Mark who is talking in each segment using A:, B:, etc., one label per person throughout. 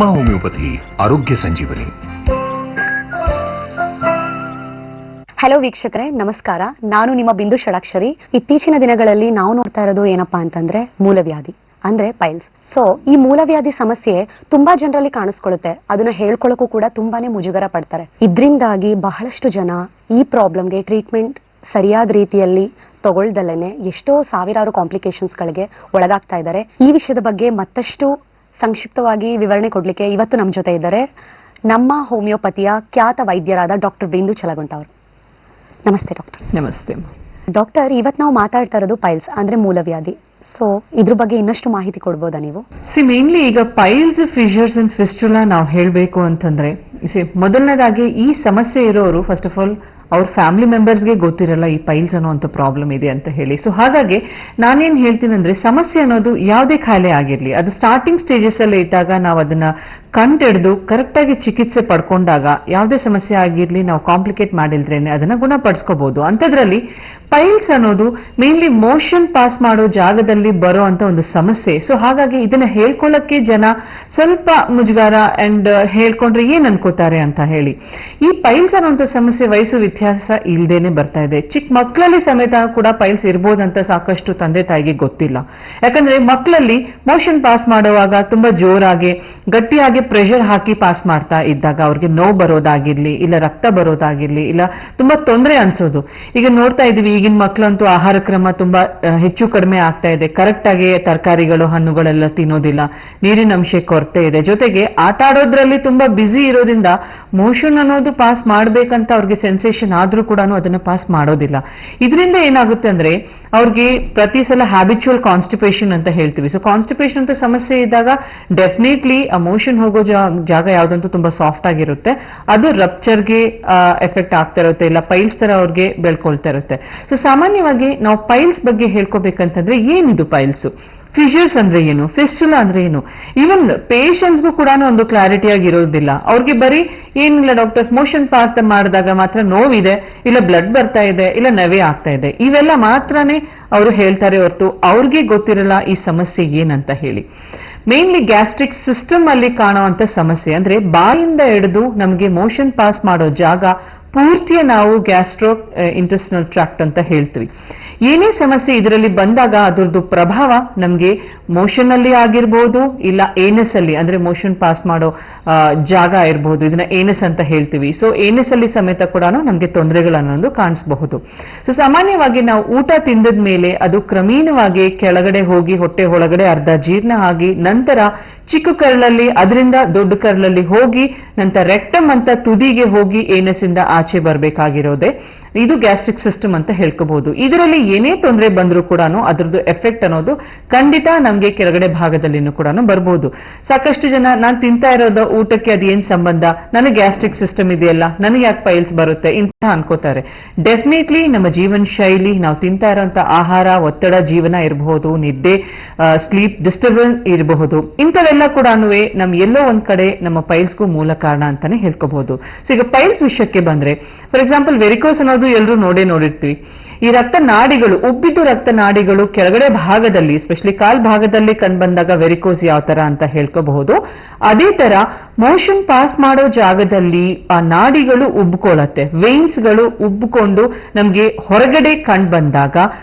A: Homeopathy ಆರೋಗ್ಯ ಸಂಜೀವನಿ.
B: Hello ವೀಕ್ಷಕರೇ, ನಮಸ್ಕಾರ. ನಾನು ನಿಮ್ಮ ಬಿಂದು ಷಡಾಕ್ಷರಿ. ಇತ್ತೀಚಿನ ದಿನಗಳಲ್ಲಿ ನಾವು ನೋಡ್ತಾ ಇರೋದು ಏನಪ್ಪಾ ಅಂತಂದ್ರೆ ಮೂಲವ್ಯಾಧಿ ಅಂದ್ರೆ ಪೈಲ್ಸ್. ಸೊ ಈ ಮೂಲವ್ಯಾಧಿ ಸಮಸ್ಯೆ ತುಂಬಾ ಜನರಲ್ಲಿ ಕಾಣಿಸ್ಕೊಳ್ಳುತ್ತೆ. ಅದನ್ನ ಹೇಳ್ಕೊಳ್ಳೋಕು ಕೂಡ ತುಂಬಾನೇ ಮುಜುಗರ ಪಡ್ತಾರೆ. ಇದರಿಂದಾಗಿ ಬಹಳಷ್ಟು ಜನ ಈ ಪ್ರಾಬ್ಲಮ್ಗೆ ಟ್ರೀಟ್ಮೆಂಟ್ ಸರಿಯಾದ ರೀತಿಯಲ್ಲಿ ತಗೊಳ್ದಲೇನೆ ಎಷ್ಟೋ ಸಾವಿರಾರು ಕಾಂಪ್ಲಿಕೇಶನ್ಸ್ ಗಳಿಗೆ ಒಳಗಾಗ್ತಾ ಇದ್ದಾರೆ. ಈ ವಿಷಯದ ಬಗ್ಗೆ ಮತ್ತಷ್ಟು ಸಂಕ್ಷಿಪ್ತವಾಗಿ ವಿವರಣೆ ಕೊಡ್ಲಿಕ್ಕೆ ಇವತ್ತು ನಮ್ಮ ಜೊತೆ ಇದ್ದಾರೆ ನಮ್ಮ ಹೋಮಿಯೋಪತಿಯ ಖ್ಯಾತ ವೈದ್ಯರಾದ ಡಾಕ್ಟರ್ ಬಿಂದು ಚಲಗುಂಟ ಅವರು. ನಮಸ್ತೆ ಡಾಕ್ಟರ್.
C: ನಮಸ್ತೆ
B: ಡಾಕ್ಟರ್, ಇವತ್ತು ನಾವು ಮಾತಾಡ್ತಾ ಇರೋದು ಪೈಲ್ಸ್ ಅಂದ್ರೆ ಮೂಲವ್ಯಾಧಿ. ಸೊ ಇದ್ರ ಬಗ್ಗೆ ಇನ್ನಷ್ಟು ಮಾಹಿತಿ ಕೊಡ್ಬೋದಾ ನೀವು?
C: ಮೇನ್ಲಿ ಈಗ ಪೈಲ್ಸ್, ಫಿಶರ್ಸ್ ಅಂಡ್ ಫಿಸ್ಟುಲಾ ನಾವು ಹೇಳಬೇಕು ಅಂತಂದ್ರೆ ಮೊದಲನೇದಾಗಿ ಈ ಸಮಸ್ಯೆ ಇರೋರು ಫಸ್ಟ್ ಆಫ್ ಆಲ್ ಅವ್ರ ಫ್ಯಾಮಿಲಿ ಮೆಂಬರ್ಸ್ಗೆ ಗೊತ್ತಿರಲ್ಲ ಈ ಪೈಲ್ಸ್ ಅನ್ನೋಂಥ ಪ್ರಾಬ್ಲಮ್ ಇದೆ ಅಂತ ಹೇಳಿ. ಸೊ ಹಾಗಾಗಿ ನಾನೇನ್ ಹೇಳ್ತೀನಿ ಅಂದ್ರೆ ಸಮಸ್ಯೆ ಅನ್ನೋದು ಯಾವುದೇ ಖಾಯಿಲೆ ಆಗಿರ್ಲಿ, ಅದು ಸ್ಟಾರ್ಟಿಂಗ್ ಸ್ಟೇಜಸ್ ಅಲ್ಲಿ ಇದ್ದಾಗ ನಾವು ಅದನ್ನ ಕಂಡಿಡಿದು ಕರೆಕ್ಟ್ ಆಗಿ ಚಿಕಿತ್ಸೆ ಪಡ್ಕೊಂಡಾಗ ಯಾವುದೇ ಸಮಸ್ಯೆ ಆಗಿರ್ಲಿ ನಾವು ಕಾಂಪ್ಲಿಕೇಟ್ ಮಾಡಿಲ್ದ್ರೇನೆ ಅದನ್ನ ಗುಣಪಡಿಸ್ಕೋಬಹುದು. ಅಂಥದ್ರಲ್ಲಿ ಪೈಲ್ಸ್ ಅನ್ನೋದು ಮೇನ್ಲಿ ಮೋಷನ್ ಪಾಸ್ ಮಾಡೋ ಜಾಗದಲ್ಲಿ ಬರೋ ಅಂತ ಒಂದು ಸಮಸ್ಯೆ. ಸೊ ಹಾಗಾಗಿ ಇದನ್ನ ಹೇಳ್ಕೊಳ್ಳಕ್ಕೆ ಜನ ಸ್ವಲ್ಪ ಮುಜುಗಾರ ಅಂಡ್ ಹೇಳ್ಕೊಂಡ್ರೆ ಏನ್ ಅನ್ಕೋತಾರೆ ಅಂತ ಹೇಳಿ. ಈ ಪೈಲ್ಸ್ ಅನ್ನೋಂಥ ಸಮಸ್ಯೆ ವಯಸ್ಸು ವ್ಯತ್ಯಾಸ ಇಲ್ದೇನೆ ಬರ್ತಾ ಇದೆ. ಚಿಕ್ಕ ಮಕ್ಕಳಲ್ಲಿ ಸಮೇತ ಕೂಡ ಪೈಲ್ಸ್ ಇರ್ಬೋದಂತ ಸಾಕಷ್ಟು ತಂದೆ ತಾಯಿಗೆ ಗೊತ್ತಿಲ್ಲ. ಯಾಕಂದ್ರೆ ಮಕ್ಕಳಲ್ಲಿ ಮೋಷನ್ ಪಾಸ್ ಮಾಡುವಾಗ ತುಂಬಾ ಜೋರಾಗಿ ಗಟ್ಟಿಯಾಗಿ ಪ್ರೆಷರ್ ಹಾಕಿ ಪಾಸ್ ಮಾಡ್ತಾ ಇದ್ದಾಗ ಅವ್ರಿಗೆ ನೋವು ಬರೋದಾಗಿರ್ಲಿ, ಇಲ್ಲ ರಕ್ತ ಬರೋದಾಗಿರ್ಲಿ, ಇಲ್ಲ ತುಂಬಾ ತೊಂದರೆ ಅನ್ಸೋದು. ಈಗ ನೋಡ್ತಾ ಇದೀವಿ ಈಗಿನ ಮಕ್ಕಳಂತೂ ಆಹಾರ ಕ್ರಮ ತುಂಬಾ ಹೆಚ್ಚು ಕಡಿಮೆ ಆಗ್ತಾ ಇದೆ. ಕರೆಕ್ಟ್ ಆಗಿ ತರಕಾರಿಗಳು ಹಣ್ಣುಗಳೆಲ್ಲ ತಿನ್ನೋದಿಲ್ಲ, ನೀರಿನ ಅಂಶ ಕೊರತೆ ಇದೆ. ಜೊತೆಗೆ ಆಟ ಆಡೋದ್ರಲ್ಲಿ ತುಂಬಾ ಬ್ಯುಸಿ ಇರೋದ್ರಿಂದ ಮೋಷನ್ ಅನ್ನೋದು ಪಾಸ್ ಮಾಡ್ಬೇಕಂತ ಅವ್ರಿಗೆ ಸೆನ್ಸೇಷನ್ ಆದ್ರೂ ಕೂಡ ಅದನ್ನ ಪಾಸ್ ಮಾಡೋದಿಲ್ಲ. ಇದರಿಂದ ಏನಾಗುತ್ತೆ ಅಂದ್ರೆ ಅವ್ರಿಗೆ ಪ್ರತಿ ಸಲ ಹ್ಯಾಬಿಚುವಲ್ ಕಾನ್ಸ್ಟಿಪೇಷನ್ ಅಂತ ಹೇಳ್ತೀವಿ. ಸೊ ಕಾನ್ಸ್ಟಿಪೇಷನ್ ಅಂತ ಸಮಸ್ಯೆ ಇದ್ದಾಗ ಡೆಫಿನೆಟ್ಲಿ ಆ ಮೋಷನ್ ಹೋಗೋ ಜಾಗ ಯಾವ್ದಂತೂ ತುಂಬಾ ಸಾಫ್ಟ್ ಆಗಿರುತ್ತೆ, ಅದು ರಪ್ಚರ್ಗೆ ಎಫೆಕ್ಟ್ ಆಗ್ತಾ ಇರುತ್ತೆ, ಇಲ್ಲ ಪೈಲ್ಸ್ ತರ ಅವ್ರಿಗೆ ಬೆಳ್ಕೊಳ್ತಾ ಇರುತ್ತೆ. ಸೊ ಸಾಮಾನ್ಯವಾಗಿ ನಾವು ಪೈಲ್ಸ್ ಬಗ್ಗೆ ಹೇಳ್ಕೋಬೇಕಂತಂದ್ರೆ ಏನಿದು ಪೈಲ್ಸ್, ಫಿಶರ್ಸ್ ಅಂದ್ರೆ ಏನು, ಫಿಸ್ಟುಲಾ ಅಂದ್ರೆ ಏನು, ಈವನ್ ಪೇಷಂಟ್ಸ್ಗೂ ಕೂಡ ಒಂದು ಕ್ಲಾರಿಟಿ ಆಗಿರೋದಿಲ್ಲ. ಅವ್ರಿಗೆ ಬರೀ ಏನಿಲ್ಲ ಡಾಕ್ಟರ್ ಮೋಷನ್ ಪಾಸ್ ಮಾಡಿದಾಗ ಮಾತ್ರ ನೋವಿದೆ, ಇಲ್ಲ ಬ್ಲಡ್ ಬರ್ತಾ ಇದೆ, ಇಲ್ಲ ನವೆ ಆಗ್ತಾ ಇದೆ, ಇವೆಲ್ಲ ಮಾತ್ರನೇ ಅವರು ಹೇಳ್ತಾರೆ ಹೊರತು ಅವ್ರಿಗೆ ಗೊತ್ತಿರಲ್ಲ ಈ ಸಮಸ್ಯೆ ಏನಂತ ಹೇಳಿ. ಮೇನ್ಲಿ ಗ್ಯಾಸ್ಟ್ರಿಕ್ ಸಿಸ್ಟಮ್ ಅಲ್ಲಿ ಕಾಣುವಂತ ಸಮಸ್ಯೆ ಅಂದ್ರೆ ಬಾಯಿಂದ ಹಿಡಿದು ನಮಗೆ ಮೋಷನ್ ಪಾಸ್ ಮಾಡೋ ಜಾಗ ಪೂರ್ತಿಯ ನಾವು ಗ್ಯಾಸ್ಟ್ರೋ ಇಂಟೆಸ್ಟಿನಲ್ ಟ್ರಾಕ್ಟ್ ಅಂತ ಹೇಳ್ತೀವಿ. ಏನೇ ಸಮಸ್ಯೆ ಇದರಲ್ಲಿ ಬಂದಾಗ ಅದರದ್ದು ಪ್ರಭಾವ ನಮ್ಗೆ ಮೋಷನ್ ಅಲ್ಲಿ ಆಗಿರ್ಬೋದು, ಇಲ್ಲ ಏನೆಸ್ ಅಲ್ಲಿ ಅಂದ್ರೆ ಮೋಷನ್ ಪಾಸ್ ಮಾಡೋ ಜಾಗ ಇರಬಹುದು, ಇದನ್ನ ಏನೆಸ್ ಅಂತ ಹೇಳ್ತೀವಿ. ಸೊ ಏನೆಸ್ ಅಲ್ಲಿ ಸಮೇತ ಕೂಡ ನಮ್ಗೆ ತೊಂದರೆಗಳನ್ನೊಂದು ಕಾಣಿಸಬಹುದು. ಸೊ ಸಾಮಾನ್ಯವಾಗಿ ನಾವು ಊಟ ತಿಂದದ ಮೇಲೆ ಅದು ಕ್ರಮೇಣವಾಗಿ ಕೆಳಗಡೆ ಹೋಗಿ ಹೊಟ್ಟೆ ಒಳಗಡೆ ಅರ್ಧ ಜೀರ್ಣ ಆಗಿ ನಂತರ ಚಿಕ್ಕ ಕರಳಲ್ಲಿ ಅದರಿಂದ ದೊಡ್ಡ ಕರಳಲ್ಲಿ ಹೋಗಿ ನಂತರ ರೆಕ್ಟಮ್ ಅಂತ ತುದಿಗೆ ಹೋಗಿ ಏನೆಸ್ ಇಂದ ಆಚೆ ಬರ್ಬೇಕಾಗಿರೋದೆ ಇದು ಗ್ಯಾಸ್ಟ್ರಿಕ್ ಸಿಸ್ಟಮ್ ಅಂತ ಹೇಳ್ಕೋಬಹುದು. ಇದರಲ್ಲಿ ಏನೇ ತೊಂದರೆ ಬಂದ್ರೂ ಕೂಡ ಅದರದ್ದು ಎಫೆಕ್ಟ್ ಅನ್ನೋದು ಖಂಡಿತ ನಮ್ಗೆ ಕೆಳಗಡೆ ಭಾಗದಲ್ಲಿನೂ ಕೂಡ ಬರ್ಬೋದು. ಸಾಕಷ್ಟು ಜನ ನಾನ್ ತಿಂತಾ ಇರೋದು ಊಟಕ್ಕೆ ಅದೇನ್ ಸಂಬಂಧ, ನನಗೆ ಗ್ಯಾಸ್ಟ್ರಿಕ್ ಸಿಸ್ಟಮ್ ಇದೆಯಲ್ಲ, ನನಗೆ ಯಾಕೆ ಪೈಲ್ಸ್ ಬರುತ್ತೆ ಇಂತ ಅನ್ಕೋತಾರೆ. ಡೆಫಿನೆಟ್ಲಿ ನಮ್ಮ ಜೀವನ ಶೈಲಿ, ನಾವು ತಿಂತಾ ಇರೋಂತ ಆಹಾರ, ಒತ್ತಡ ಜೀವನ ಇರಬಹುದು, ನಿದ್ದೆ, ಸ್ಲೀಪ್ ಡಿಸ್ಟರ್ಬೆನ್ಸ್ ಇರಬಹುದು, ಇಂಥವೆಲ್ಲ ಕೂಡ ನಮ್ ಎಲ್ಲೋ ಒಂದ್ ಕಡೆ ನಮ್ಮ ಪೈಲ್ಸ್ಗೂ ಮೂಲ ಕಾರಣ ಅಂತಾನೆ ಹೇಳ್ಕೋಬಹುದು. ಸೊ ಈಗ ಪೈಲ್ಸ್ ವಿಷಯಕ್ಕೆ ಬಂದ್ರೆ ಫಾರ್ ಎಕ್ಸಾಂಪಲ್ ವೆರಿಕೋಸ್ ಅನ್ನೋದು ಎಲ್ಲರೂ ನೋಡಿರ್ತೀವಿ. ಈ ರಕ್ತ ನಾಡಿಗಳು, ಉಬ್ಬಿದ್ದು ರಕ್ತ ನಾಡಿಗಳು ಕೆಳಗಡೆ ಭಾಗದಲ್ಲಿ ಎಸ್ಪೆಷಲಿ ಕಾಲ್ ಭಾಗದಲ್ಲಿ ಕಂಡುಬಂದಾಗ ವೆರಿಕೋಸ್ ಯಾವ ತರ ಅಂತ ಹೇಳ್ಕೋಬಹುದು. ಅದೇ ತರ ಮೋಷನ್ ಪಾಸ್ ಮಾಡೋ ಜಾಗದಲ್ಲಿ ಆ ನಾಡಿಗಳು ಉಬ್ಕೊಳ್ಳತ್ತೆ, ವೇನ್ಸ್ ಗಳು ಉಬ್ಬಿಕೊಂಡು ನಮ್ಗೆ ಹೊರಗಡೆ ಕಂಡು ಬಂದಾಗ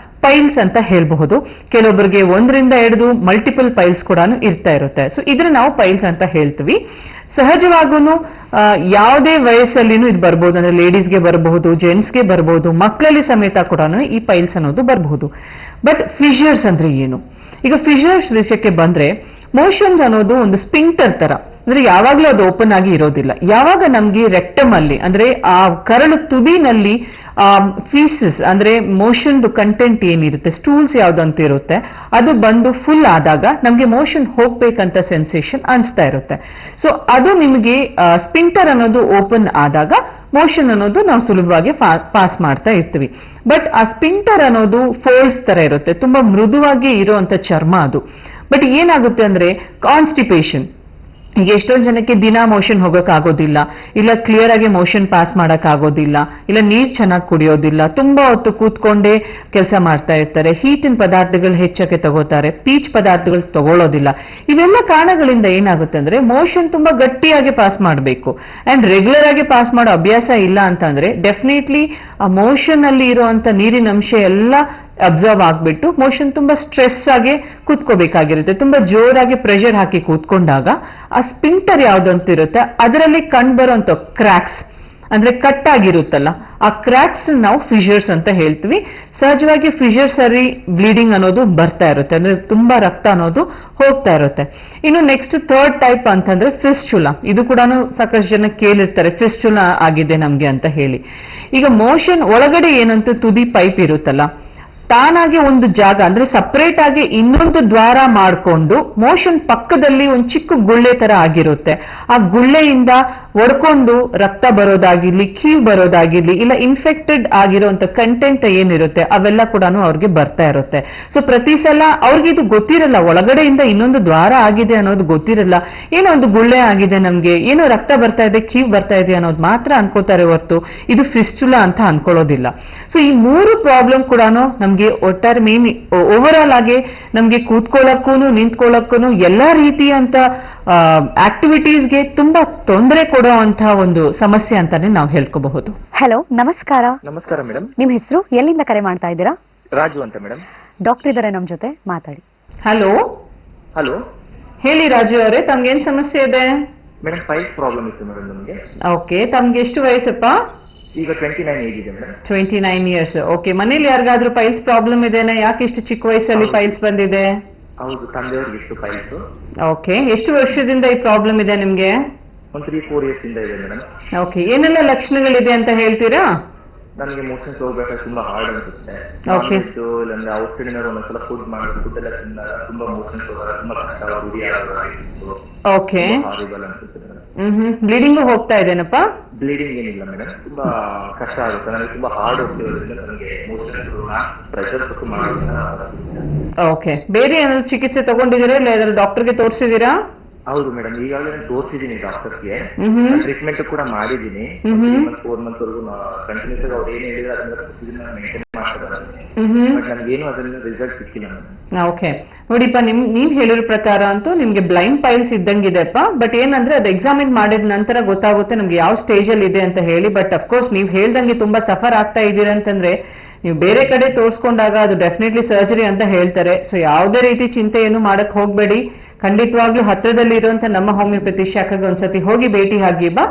C: ಪೈಲ್ಸ್ ಅಂತ ಹೇಳ್ಬಹುದು. ಕೆಲವೊಬ್ಬರಿಗೆ 1ರಿಂದ ಹಿಡಿದು ಮಲ್ಟಿಪಲ್ ಪೈಲ್ಸ್ ಕೂಡ ಇರ್ತಾ ಇರುತ್ತೆ. ಸೊ ಇದ್ರ ನಾವು ಪೈಲ್ಸ್ ಅಂತ ಹೇಳ್ತೀವಿ. ಸಹಜವಾಗೂ ಯಾವುದೇ ವಯಸ್ಸಲ್ಲಿನೂ ಇದು ಬರ್ಬೋದು, ಅಂದ್ರೆ ಲೇಡೀಸ್ಗೆ ಬರಬಹುದು, ಜೆಂಟ್ಸ್ಗೆ ಬರಬಹುದು, ಮಕ್ಕಳಲ್ಲಿ ಸಮೇತ ಕೂಡ ಈ ಪೈಲ್ಸ್ ಅನ್ನೋದು ಬರಬಹುದು. ಬಟ್ ಫಿಶರ್ಸ್ ಅಂದ್ರೆ ಏನು? ಈಗ ಫಿಶರ್ಸ್ ವಿಷಯಕ್ಕೆ ಬಂದ್ರೆ ಮೋಷನ್ಸ್ ಅನ್ನೋದು ಒಂದು ಸ್ಪಿಂಕ್ಟರ್ ತರ, ಅಂದ್ರೆ ಯಾವಾಗ್ಲೂ ಅದು ಓಪನ್ ಆಗಿ ಇರೋದಿಲ್ಲ. ಯಾವಾಗ ನಮ್ಗೆ ರೆಕ್ಟಮ್ ಅಲ್ಲಿ ಅಂದ್ರೆ ಆ ಕರಳು ತುದಿನಲ್ಲಿ ಫೀಸಸ್ ಅಂದ್ರೆ ಮೋಷನ್ ಕಂಟೆಂಟ್ ಏನಿರುತ್ತೆ, ಸ್ಟೂಲ್ಸ್ ಯಾವ್ದಂತ ಇರುತ್ತೆ, ಅದು ಬಂದು ಫುಲ್ ಆದಾಗ ನಮ್ಗೆ ಮೋಷನ್ ಹೋಗ್ಬೇಕಂತ ಸೆನ್ಸೇಷನ್ ಅನ್ಸ್ತಾ ಇರುತ್ತೆ. ಸೊ ಅದು ನಿಮ್ಗೆ ಸ್ಪಿಂಕ್ಟರ್ ಅನ್ನೋದು ಓಪನ್ ಆದಾಗ ಮೋಷನ್ ಅನ್ನೋದು ನಾವು ಸುಲಭವಾಗಿ ಪಾಸ್ ಮಾಡ್ತಾ ಇರ್ತೀವಿ. ಬಟ್ ಆ ಸ್ಪಿಂಕ್ಟರ್ ಅನ್ನೋದು ಫೋಲ್ಡ್ಸ್ ತರ ಇರುತ್ತೆ, ತುಂಬಾ ಮೃದುವಾಗಿ ಇರುವಂತ ಚರ್ಮ ಅದು. ಬಟ್ ಏನಾಗುತ್ತೆ ಅಂದ್ರೆ ಕಾನ್ಸ್ಟಿಪೇಷನ್, ಈಗ ಎಷ್ಟೊಂದು ಜನಕ್ಕೆ ದಿನ ಮೋಷನ್ ಹೋಗಕ್ ಆಗೋದಿಲ್ಲ, ಇಲ್ಲ ಕ್ಲಿಯರ್ ಆಗಿ ಮೋಷನ್ ಪಾಸ್ ಮಾಡಕ್ ಆಗೋದಿಲ್ಲ, ಇಲ್ಲ ನೀರ್ ಚೆನ್ನಾಗಿ ಕುಡಿಯೋದಿಲ್ಲ, ತುಂಬಾ ಹೊತ್ತು ಕೂತ್ಕೊಂಡೇ ಕೆಲಸ ಮಾಡ್ತಾ ಇರ್ತಾರೆ, ಹೀಟಿನ ಪದಾರ್ಥಗಳು ಹೆಚ್ಚಕ್ಕೆ ತಗೋತಾರೆ, ಪೀಚ್ ಪದಾರ್ಥಗಳು ತಗೊಳ್ಳೋದಿಲ್ಲ. ಇವೆಲ್ಲ ಕಾರಣಗಳಿಂದ ಏನಾಗುತ್ತೆ ಅಂದ್ರೆ ಮೋಷನ್ ತುಂಬಾ ಗಟ್ಟಿಯಾಗಿ ಪಾಸ್ ಮಾಡಬೇಕು ಅಂಡ್ ರೆಗ್ಯುಲರ್ ಆಗಿ ಪಾಸ್ ಮಾಡೋ ಅಭ್ಯಾಸ ಇಲ್ಲ ಅಂತಂದ್ರೆ ಡೆಫಿನೆಟ್ಲಿ ಆ ಮೋಷನ್ ಅಲ್ಲಿ ಇರುವಂತ ನೀರಿನ ಅಂಶ ಎಲ್ಲ ಅಬ್ಸರ್ವ್ ಆಗ್ಬಿಟ್ಟು ಮೋಷನ್ ತುಂಬಾ ಸ್ಟ್ರೆಸ್ ಆಗಿ ಕೂತ್ಕೋಬೇಕಾಗಿರುತ್ತೆ. ತುಂಬಾ ಜೋರಾಗಿ ಪ್ರೆಷರ್ ಹಾಕಿ ಕೂತ್ಕೊಂಡಾಗ ಆ ಸ್ಪಿಂಕ್ಟರ್ ಯಾವ್ದಂತ ಇರುತ್ತೆ ಅದರಲ್ಲಿ ಕಂಡು ಬರುವಂತ ಕ್ರ್ಯಾಕ್ಸ್ ಅಂದ್ರೆ ಕಟ್ ಆಗಿರುತ್ತಲ್ಲ, ಆ ಕ್ರ್ಯಾಕ್ಸ್ ನಾವು ಫಿಶರ್ಸ್ ಅಂತ ಹೇಳ್ತೀವಿ. ಸಹಜವಾಗಿ ಫಿಶರ್ಸ್ ಅಲ್ಲಿ ಬ್ಲೀಡಿಂಗ್ ಅನ್ನೋದು ಬರ್ತಾ ಇರುತ್ತೆ, ಅಂದ್ರೆ ತುಂಬಾ ರಕ್ತ ಅನ್ನೋದು ಹೋಗ್ತಾ ಇರುತ್ತೆ. ಇನ್ನು ನೆಕ್ಸ್ಟ್ ಥರ್ಡ್ ಟೈಪ್ ಅಂತಂದ್ರೆ ಫಿಸ್ಚುಲಾ. ಇದು ಕೂಡ ಸಾಕಷ್ಟು ಜನ ಕೇಳಿರ್ತಾರೆ, ಫಿಸ್ಚುಲಾ ಆಗಿದೆ ನಮ್ಗೆ ಅಂತ ಹೇಳಿ. ಈಗ ಮೋಷನ್ ಒಳಗಡೆ ಏನಂತ ತುದಿ ಪೈಪ್ ಇರುತ್ತಲ್ಲ, ತಾನಾಗಿ ಒಂದು ಜಾಗ ಅಂದ್ರೆ ಸಪರೇಟ್ ಆಗಿ ಇನ್ನೊಂದು ದ್ವಾರ ಮಾಡಿಕೊಂಡು ಮೋಷನ್ ಪಕ್ಕದಲ್ಲಿ ಒಂದು ಚಿಕ್ಕ ಗುಳ್ಳೆ ತರ ಆಗಿರುತ್ತೆ. ಆ ಗುಳ್ಳೆಯಿಂದ ಒಡ್ಕೊಂಡು ರಕ್ತ ಬರೋದಾಗಿರ್ಲಿ, ಕೀವು ಬರೋದಾಗಿರ್ಲಿ, ಇಲ್ಲ ಇನ್ಫೆಕ್ಟೆಡ್ ಆಗಿರುವಂತ ಕಂಟೆಂಟ್ ಏನಿರುತ್ತೆ ಅವೆಲ್ಲ ಕೂಡ ಅವ್ರಿಗೆ ಬರ್ತಾ ಇರುತ್ತೆ. ಸೊ ಪ್ರತಿ ಸಲ ಅವ್ರಿಗೆ ಇದು ಗೊತ್ತಿರಲ್ಲ, ಒಳಗಡೆಯಿಂದ ಇನ್ನೊಂದು ದ್ವಾರ ಆಗಿದೆ ಅನ್ನೋದು ಗೊತ್ತಿರಲ್ಲ. ಏನೋ ಒಂದು ಗುಳ್ಳೆ ಆಗಿದೆ, ನಮ್ಗೆ ಏನೋ ರಕ್ತ ಬರ್ತಾ ಇದೆ, ಕೀವು ಬರ್ತಾ ಇದೆ ಅನ್ನೋದು ಮಾತ್ರ ಅನ್ಕೋತಾರೆ ಹೊರತು ಇದು ಫಿಸ್ಟುಲಾ ಅಂತ ಅನ್ಕೊಳ್ಳೋದಿಲ್ಲ. ಸೊ ಈ ಮೂರು ಪ್ರಾಬ್ಲಮ್ ಕೂಡ ನಮ್ಗೆ ಒಟ್ಟಾರೆ ಮೇನ್ ಓವರ್ ಆಲ್ ಆಗಿ ನಮ್ಗೆ ಕೂತ್ಕೊಳ್ಳಕ್ಕೂ ನಿಂತ್ಕೊಳ್ಳಕ್ಕೂ ಎಲ್ಲಾ ರೀತಿಯಂತ ಆಕ್ಟಿವಿಟೀಸ್ಗೆ ತುಂಬಾ ತೊಂದರೆ ಕೊಡುವಂತಹ ಒಂದು ಸಮಸ್ಯೆ ಅಂತಾನೆ ನಾವು ಹೇಳ್ಕೋಬಹುದು.
B: ಹಲೋ, ನಮಸ್ಕಾರ.
D: ನಮಸ್ಕಾರ ಮೇಡಮ್.
B: ನಿಮ್ ಹೆಸರು, ಎಲ್ಲಿಂದ ಕರೆ ಮಾಡ್ತಾ ಇದ್ದೀರಾ?
D: ರಾಜು ಅಂತ ಮೇಡಮ್.
B: ಡಾಕ್ಟರ್ ಇದಾರೆ ನಮ್ ಜೊತೆ, ಮಾತಾಡಿ.
C: ಹಲೋ
D: ಹಲೋ,
C: ಹೇಳಿ ರಾಜು ಅವರೇ, ತಮ್ಗೇನ್ ಸಮಸ್ಯೆ ಇದೆ?
D: ಮೇಡಮ್ ಪೈಲ್ಸ್ ಪ್ರಾಬ್ಲಮ್ ಇತ್ತು ಮೇಡಮ್ ನಮಗೆ.
C: ಓಕೆ, ತಮ್ಗೆ ಎಷ್ಟು ವಯಸ್ಸಪ್ಪ?
D: ಈಗ 29 ಏಜ್ ಇದೆ ಮೇಡಮ್.
C: 29 ಇಯರ್ಸ್. ಓಕೆ, ಮನೇಲಿ ಯಾರಿಗಾದ್ರೂ ಪೈಲ್ಸ್ ಪ್ರಾಬ್ಲಮ್ ಇದೆನಾ? ಯಾಕೆ ಇಷ್ಟು ಚಿಕ್ಕ ವಯಸ್ಸಲ್ಲಿ ಪೈಲ್ಸ್ ಬಂದಿದೆ?
D: ಹೌದು, ತಂದೆಯವ್ರಿಗೆ ಇತ್ತು ಪೈಲ್ಸ್.
C: ಓಕೆ, ಎಷ್ಟು ವರ್ಷದಿಂದ ಈ ಪ್ರಾಬ್ಲಮ್ ಇದೆ ನಿಮ್ಗೆ?
D: ಒಂದು 3-4 ಇಯರ್ಸ್ ಇಂದ ಇದೆ ಮೇಡಮ್.
C: ಓಕೆ, ಏನೆಲ್ಲ ಲಕ್ಷಣಗಳಿದೆ ಅಂತ ಹೇಳ್ತೀರಾ?
D: ನನಗೆ ಮೋಷನ್ಸ್ ಹೋಗ್ಬೇಕಾದ್ರೆ ತುಂಬಾ ಹಾರ್ಡ್ ಅನ್ಸುತ್ತೆ.
C: Okay.
D: ಇಲ್ಲಾಂದ್ರೆ ಔಟ್ಸೈಡ್ ಏನಾದ್ರು ಒಂದೊಂದ್ಸಲ ಫುಡ್ ಮಾಡೋದು, ಫುಡ್ ಎಲ್ಲ ತಿಂದಾಗ ತುಂಬಾ ಮೋಷನ್ಸ್ ಹೋಗೋದು ತುಂಬಾ ಕಷ್ಟ, ರೂಢಿ ಆಗೋದು.
C: ಓಕೆ,
D: ಹಾರಿಬಲ್ ಅನ್ಸುತ್ತೆ ಮೇಡಮ್.
C: ಬ್ಲೀಡಿಂಗು ಹೋಗ್ತಾ ಇದೆನಪ್ಪ?
D: ಬ್ಲೀಡಿಂಗ್ ಏನಿಲ್ಲ ಮೇಡಮ್, ತುಂಬಾ ಕಷ್ಟ ಆಗುತ್ತೆ. ನನಗೆ ತುಂಬಾ ಹಾರ್ಡ್ ಹೋಗ್ತಿರೋದ್ರಿಂದ ನನಗೆ ಮೋಷನ್ಸ್ ಪ್ರೆಷರ್ ಕೊಟ್ಟು ಮಾಡೋದು.
C: ಓಕೆ, ಬೇರೆ ಏನಾದ್ರು ಚಿಕಿತ್ಸೆ ತಗೊಂಡಿದ್ದೀರಾ, ಇಲ್ಲ ಏನಾದ್ರು ಡಾಕ್ಟರ್ಗೆ ತೋರಿಸಿದೀರಾ?
D: ಹೌದು ಮೇಡಮ್, ಈಗಾಗಲೇ ನಾನು ತೋರಿಸಿದ್ದೀನಿ ಡಾಕ್ಟರ್ಸ್ಗೆ, ಟ್ರೀಟ್ಮೆಂಟ್ ಕೂಡ ಮಾಡಿದ್ದೀನಿ. 3-4 ಮಂತ್ ವರೆಗೂ ಕಂಟಿನ್ಯೂಸ್ ಆಗಿ ಅವ್ರು ಏನ್ ಹೇಳಿದ್ರೆ ಅದನ್ನ ಮೇಂಟೈನ್ ಮಾಡ್ತಾರೆ. ಬಟ್ ನನ್ಗೇನು ಅದರಿಂದ ರಿಸಲ್ಟ್ ಸಿಕ್ಕಿಲ್ಲ ಮೇಡಮ್.
C: ಓಕೆ, ನೋಡಿಪ್ಪ, ನೀವ್ ಹೇಳಿರೋ ಪ್ರಕಾರ ಅಂತೂ ನಿಮ್ಗೆ ಬ್ಲೈಂಡ್ ಪೈಲ್ಸ್ ಇದ್ದಂಗಿದೆಪ್ಪ. ಬಟ್ ಏನಂದ್ರೆ ಅದು ಎಕ್ಸಾಮಿನ್ ಮಾಡಿದ ನಂತರ ಗೊತ್ತಾಗುತ್ತೆ ನಮ್ಗೆ ಯಾವ ಸ್ಟೇಜ್ ಅಲ್ಲಿ ಇದೆ ಅಂತ ಹೇಳಿ. ಬಟ್ ಅಫ್ಕೋರ್ಸ್ ನೀವ್ ಹೇಳ್ದಂಗೆ ತುಂಬಾ ಸಫರ್ ಆಗ್ತಾ ಇದ್ದೀರಾ ಅಂತಂದ್ರೆ ನೀವು ಬೇರೆ ಕಡೆ ತೋರಿಸ್ಕೊಂಡಾಗ ಅದು ಡೆಫಿನೆಟ್ಲಿ ಸರ್ಜರಿ ಅಂತ ಹೇಳ್ತಾರೆ. ಸೊ ಯಾವುದೇ ರೀತಿ ಚಿಂತೆ ಏನು ಮಾಡಕ್ ಹೋಗ್ಬೇಡಿ. ಖಂಡಿತವಾಗ್ಲೂ ಹತ್ರದಲ್ಲಿ ಇರುವಂತ ನಮ್ಮ ಹೋಮಿಯೋಪತಿ ಶಾಖೆಗೆ ಒಂದ್ಸತಿ ಹೋಗಿ ಭೇಟಿ ಆಗಿ ಬಾ.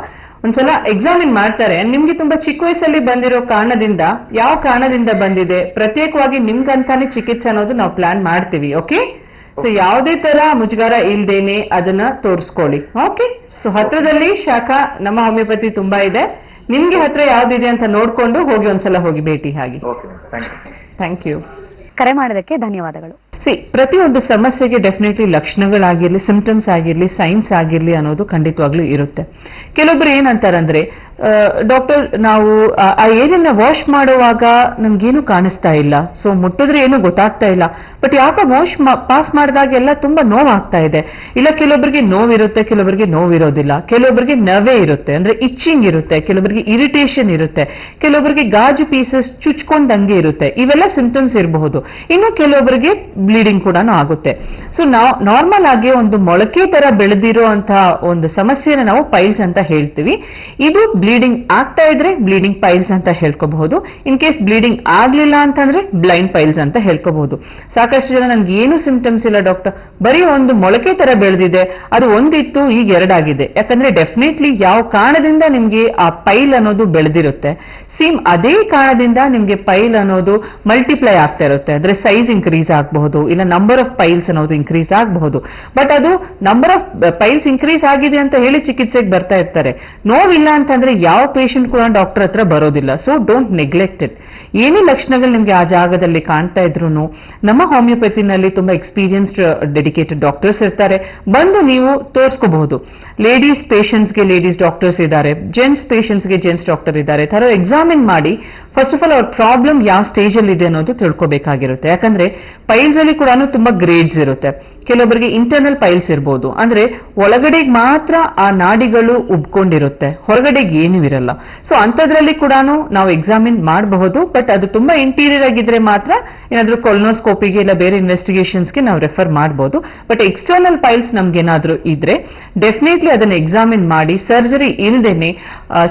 C: ಒಂದ್ಸಲ ಎಕ್ಸಾಮಿನ್ ಮಾಡ್ತಾರೆ. ನಿಮ್ಗೆ ತುಂಬಾ ಚಿಕ್ಕ ವಯಸ್ಸಲ್ಲಿ ಬಂದಿರೋ ಕಾರಣದಿಂದ, ಯಾವ ಕಾರಣದಿಂದ ಬಂದಿದೆ, ಪ್ರತ್ಯೇಕವಾಗಿ ನಿಮ್ಗಂತಾನೆ ಚಿಕಿತ್ಸೆ ಅನ್ನೋದು ನಾವು ಪ್ಲಾನ್ ಮಾಡ್ತೀವಿ. ಓಕೆ, ಸೊ ಯಾವುದೇ ತರ ಮುಜುಗರ ಇಲ್ದೇನೆ ಅದನ್ನ ತೋರಿಸ್ಕೊಳ್ಳಿ. ಓಕೆ, ಸೊ ಹತ್ರದಲ್ಲಿ ಶಾಖಾ ನಮ್ಮ ಹೋಮಿಯೋಪತಿ ತುಂಬಾ ಇದೆ. ನಿಮ್ಗೆ ಹತ್ರ ಯಾವ್ದಿದೆ ಅಂತ ನೋಡ್ಕೊಂಡು ಹೋಗಿ ಒಂದ್ಸಲ ಹೋಗಿ ಭೇಟಿ ಆಗಿ. Thank you.
B: ಕರೆ ಮಾಡೋದಕ್ಕೆ ಧನ್ಯವಾದಗಳು.
C: ಪ್ರತಿಯೊಂದು ಸಮಸ್ಯೆಗೆ ಡೆಫಿನೆಟ್ಲಿ ಲಕ್ಷಣಗಳಾಗಿರ್ಲಿ, ಸಿಂಪ್ಟಮ್ಸ್ ಆಗಿರ್ಲಿ, ಸೈನ್ಸ್ ಆಗಿರ್ಲಿ ಅನ್ನೋದು ಖಂಡಿತವಾಗ್ಲೂ ಇರುತ್ತೆ. ಕೆಲವೊಬ್ರು ಏನಂತಾರಂದ್ರೆ, ಡಾಕ್ಟರ್ ನಾವು ಆ ಏರಿಯಾನ ವಾಶ್ ಮಾಡುವಾಗ ನಮ್ಗೇನು ಕಾಣಿಸ್ತಾ ಇಲ್ಲ, ಸೊ ಮುಟ್ಟಿದ್ರೆ ಏನು ಗೊತ್ತಾಗ್ತಾ ಇಲ್ಲ, ಬಟ್ ಯಾಕೆ ವಾಶ್ ಪಾಸ್ ಮಾಡಿದಾಗೆಲ್ಲ ತುಂಬಾ ನೋವಾಗ್ತಾ ಇದೆ. ಇಲ್ಲ ಕೆಲವೊಬ್ಬರಿಗೆ ನೋವಿರುತ್ತೆ, ಕೆಲವೊಬ್ಬರಿಗೆ ನೋವಿರೋದಿಲ್ಲ, ಕೆಲವೊಬ್ಬರಿಗೆ ನವೆ ಇರುತ್ತೆ ಅಂದ್ರೆ ಇಚ್ಚಿಂಗ್ ಇರುತ್ತೆ, ಕೆಲವೊಬ್ಬರಿಗೆ ಇರಿಟೇಷನ್ ಇರುತ್ತೆ, ಕೆಲವೊಬ್ಬರಿಗೆ ಗಾಜು ಪೀಸಸ್ ಚುಚ್ಕೊಂಡಂಗೆ ಇರುತ್ತೆ. ಇವೆಲ್ಲ ಸಿಂಪ್ಟಮ್ಸ್ ಇರಬಹುದು. ಇನ್ನು ಕೆಲವೊಬ್ಬರಿಗೆ ಬ್ಲೀಡಿಂಗ್ ಕೂಡ ಆಗುತ್ತೆ. ಸೊ ನಾವು ನಾರ್ಮಲ್ ಆಗಿ ಒಂದು ಮೊಳಕೆ ತರ ಬೆಳೆದಿರೋ ಅಂತಹ ಒಂದು ಸಮಸ್ಯೆನ ನಾವು ಪೈಲ್ಸ್ ಅಂತ ಹೇಳ್ತೀವಿ. ಇದು ಬ್ಲೀಡಿಂಗ್ ಆಗ್ತಾ ಇದ್ರೆ ಬ್ಲೀಡಿಂಗ್ ಪೈಲ್ಸ್ ಅಂತ ಹೇಳ್ಕೋಬಹುದು. ಇನ್ ಕೇಸ್ ಬ್ಲೀಡಿಂಗ್ ಆಗ್ಲಿಲ್ಲ ಅಂತಂದ್ರೆ ಬ್ಲೈಂಡ್ ಪೈಲ್ಸ್ ಅಂತ ಹೇಳ್ಕೋಬಹುದು. ಸಾಕಷ್ಟು ಜನ ನನ್ಗೆ ಏನು ಸಿಂಪ್ಟಮ್ಸ್ ಇಲ್ಲ ಡಾಕ್ಟರ್, ಬರೀ ಒಂದು ಮೊಳಕೆ ತರ ಬೆಳೆದಿದೆ, ಅದು ಒಂದಿತ್ತು ಈಗ ಎರಡಾಗಿದೆ. ಯಾಕಂದ್ರೆ ಡೆಫಿನೆಟ್ಲಿ ಯಾವ ಕಾರಣದಿಂದ ನಿಮ್ಗೆ ಆ ಪೈಲ್ ಅನ್ನೋದು ಬೆಳೆದಿರುತ್ತೆ, ಸೇಮ್ ಅದೇ ಕಾರಣದಿಂದ ನಿಮ್ಗೆ ಪೈಲ್ ಅನ್ನೋದು ಮಲ್ಟಿಪ್ಲೈ ಆಗ್ತಾ ಇರುತ್ತೆ. ಅಂದ್ರೆ ಸೈಜ್ ಇನ್ಕ್ರೀಸ್ ಆಗಬಹುದು, ಇಲ್ಲ ನಂಬರ್ ಆಫ್ ಪೈಲ್ಸ್ ಅನ್ನೋದು ಇನ್ಕ್ರೀಸ್ ಆಗಬಹುದು. ಬಟ್ ಅದು ನಂಬರ್ ಆಫ್ ಪೈಲ್ಸ್ ಇನ್ಕ್ರೀಸ್ ಆಗಿದೆ ಅಂತ ಹೇಳಿ ಚಿಕಿತ್ಸೆಗೆ ಬರ್ತಾ ಇರ್ತಾರೆ. ನೋವಿಲ್ಲ ಅಂತಂದ್ರೆ ಯಾವ ಪೇಷಂಟ್ ಕೂಡ ಡಾಕ್ಟರ್ ಹತ್ರ ಬರೋದಿಲ್ಲ. So don't neglect it. ಏನೇ ಲಕ್ಷಣಗಳು ನಿಮ್ಗೆ ಆ ಜಾಗದಲ್ಲಿ ಕಾಣ್ತಾ ಇದ್ರು ನಮ್ಮ ಹೋಮಿಯೋಪತಿನಲ್ಲಿ ತುಂಬಾ ಎಕ್ಸ್ಪೀರಿಯನ್ಸ್ಡ್ ಡೆಡಿಕೇಟೆಡ್ ಡಾಕ್ಟರ್ಸ್ ಇರ್ತಾರೆ, ಬಂದು ನೀವು ತೋರಿಸ್ಕೋಬಹುದು. ಲೇಡೀಸ್ ಪೇಷಂಟ್ಸ್ಗೆ ಲೇಡೀಸ್ ಡಾಕ್ಟರ್ಸ್ ಇದ್ದಾರೆ, ಜೆಂಟ್ಸ್ ಪೇಷಂಟ್ಸ್ಗೆ ಜೆಂಟ್ಸ್ ಡಾಕ್ಟರ್ ಇದ್ದಾರೆ. ಥರ ಎಕ್ಸಾಮಿನ್ ಮಾಡಿ ಫಸ್ಟ್ ಆಫ್ ಆಲ್ ಅವ್ರ ಪ್ರಾಬ್ಲಮ್ ಯಾವ ಸ್ಟೇಜ್ ಅಲ್ಲಿ ಇದೆ ಅನ್ನೋದು ತಿಳ್ಕೊಬೇಕಾಗಿರುತ್ತೆ. ಯಾಕಂದ್ರೆ ಪೈಲ್ಸ್ ಅಲ್ಲಿ ಕೂಡ ತುಂಬಾ ಗ್ರೇಡ್ಸ್ ಇರುತ್ತೆ. ಕೆಲವೊಬ್ಬರಿಗೆ ಇಂಟರ್ನಲ್ ಪೈಲ್ಸ್ ಇರ್ಬೋದು, ಅಂದ್ರೆ ಒಳಗಡೆಗೆ ಮಾತ್ರ ಆ ನಾಡಿಗಳು ಉಬ್ಕೊಂಡಿರುತ್ತೆ, ಹೊರಗಡೆಗೆ ಏನೂ ಇರಲ್ಲ. ಸೊ ಅಂತದ್ರಲ್ಲಿ ಕೂಡ ನಾವು ಎಕ್ಸಾಮಿನ್ ಮಾಡಬಹುದು, ಬಟ್ ಅದು ತುಂಬಾ ಇಂಟೀರಿಯರ್ ಆಗಿದ್ರೆ ಮಾತ್ರ ಏನಾದ್ರೂ ಕೊಲೊನೋಸ್ಕೋಪಿಗೆ ಇಲ್ಲ ಬೇರೆ ಇನ್ವೆಸ್ಟಿಗೇಷನ್ಸ್ಗೆ ನಾವು ರೆಫರ್ ಮಾಡಬಹುದು. ಬಟ್ ಎಕ್ಸ್ಟರ್ನಲ್ ಪೈಲ್ಸ್ ನಮ್ಗೇನಾದ್ರೂ ಇದ್ರೆ ಡೆಫಿನೆಟ್ಲಿ ಅದನ್ನ ಎಕ್ಸಾಮಿನ್ ಮಾಡಿ ಸರ್ಜರಿ ಇಲ್ದೇನೆ,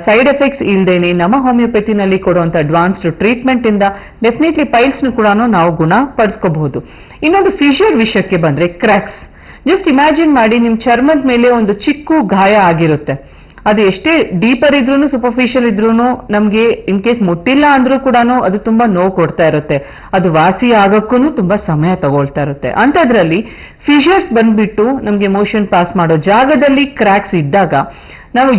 C: ಸೈಡ್ ಎಫೆಕ್ಟ್ಸ್ ಇಲ್ದೇನೆ ನಮ್ಮ ಹೋಮಿಯೋಪತಿನಲ್ಲಿ ಕೊಡುವಂತ ಅಡ್ವಾನ್ಸ್ಡ್ ಟ್ರೀಟ್ಮೆಂಟ್ ಇಂದ ಡೆಫಿನೆಟ್ಲಿ ಪೈಲ್ಸ್ ಕೂಡ ನಾವು ಗುಣಪಡಿಸ್ಕೋಬಹುದು. ಇನ್ನೊಂದು ಫಿಶರ್ ವಿಷಯಕ್ಕೆ ಬಂದ್ರೆ ಕ್ರ್ಯಾಕ್ಸ್. ಜಸ್ಟ್ ಇಮ್ಯಾಜಿನ್ ಮಾಡಿ, ನಿಮ್ ಚರ್ಮದ ಮೇಲೆ ಒಂದು ಚಿಕ್ಕ ಗಾಯ ಆಗಿರುತ್ತೆ, ಅದು ಎಷ್ಟೇ ಡೀಪರ್ ಇದ್ರೂ ಸೂಪರ್ಫಿಷಿಯಲ್ ಇದ್ರೂ ನಮ್ಗೆ ಇನ್ ಕೇಸ್ ಮುಟ್ಟಿಲ್ಲ ಅಂದ್ರೂ ಕೂಡ ಅದು ತುಂಬಾ ನೋವು ಕೊಡ್ತಾ ಇರುತ್ತೆ, ಅದು ವಾಸಿ ಆಗಕ್ಕೂ ತುಂಬಾ ಸಮಯ ತಗೊಳ್ತಾ ಇರುತ್ತೆ. ಅಂತದ್ರಲ್ಲಿ ಫಿಶರ್ಸ್ ಬಂದ್ಬಿಟ್ಟು ನಮ್ಗೆ ಮೋಷನ್ ಪಾಸ್ ಮಾಡೋ ಜಾಗದಲ್ಲಿ ಕ್ರ್ಯಾಕ್ಸ್ ಇದ್ದಾಗ ನಾವು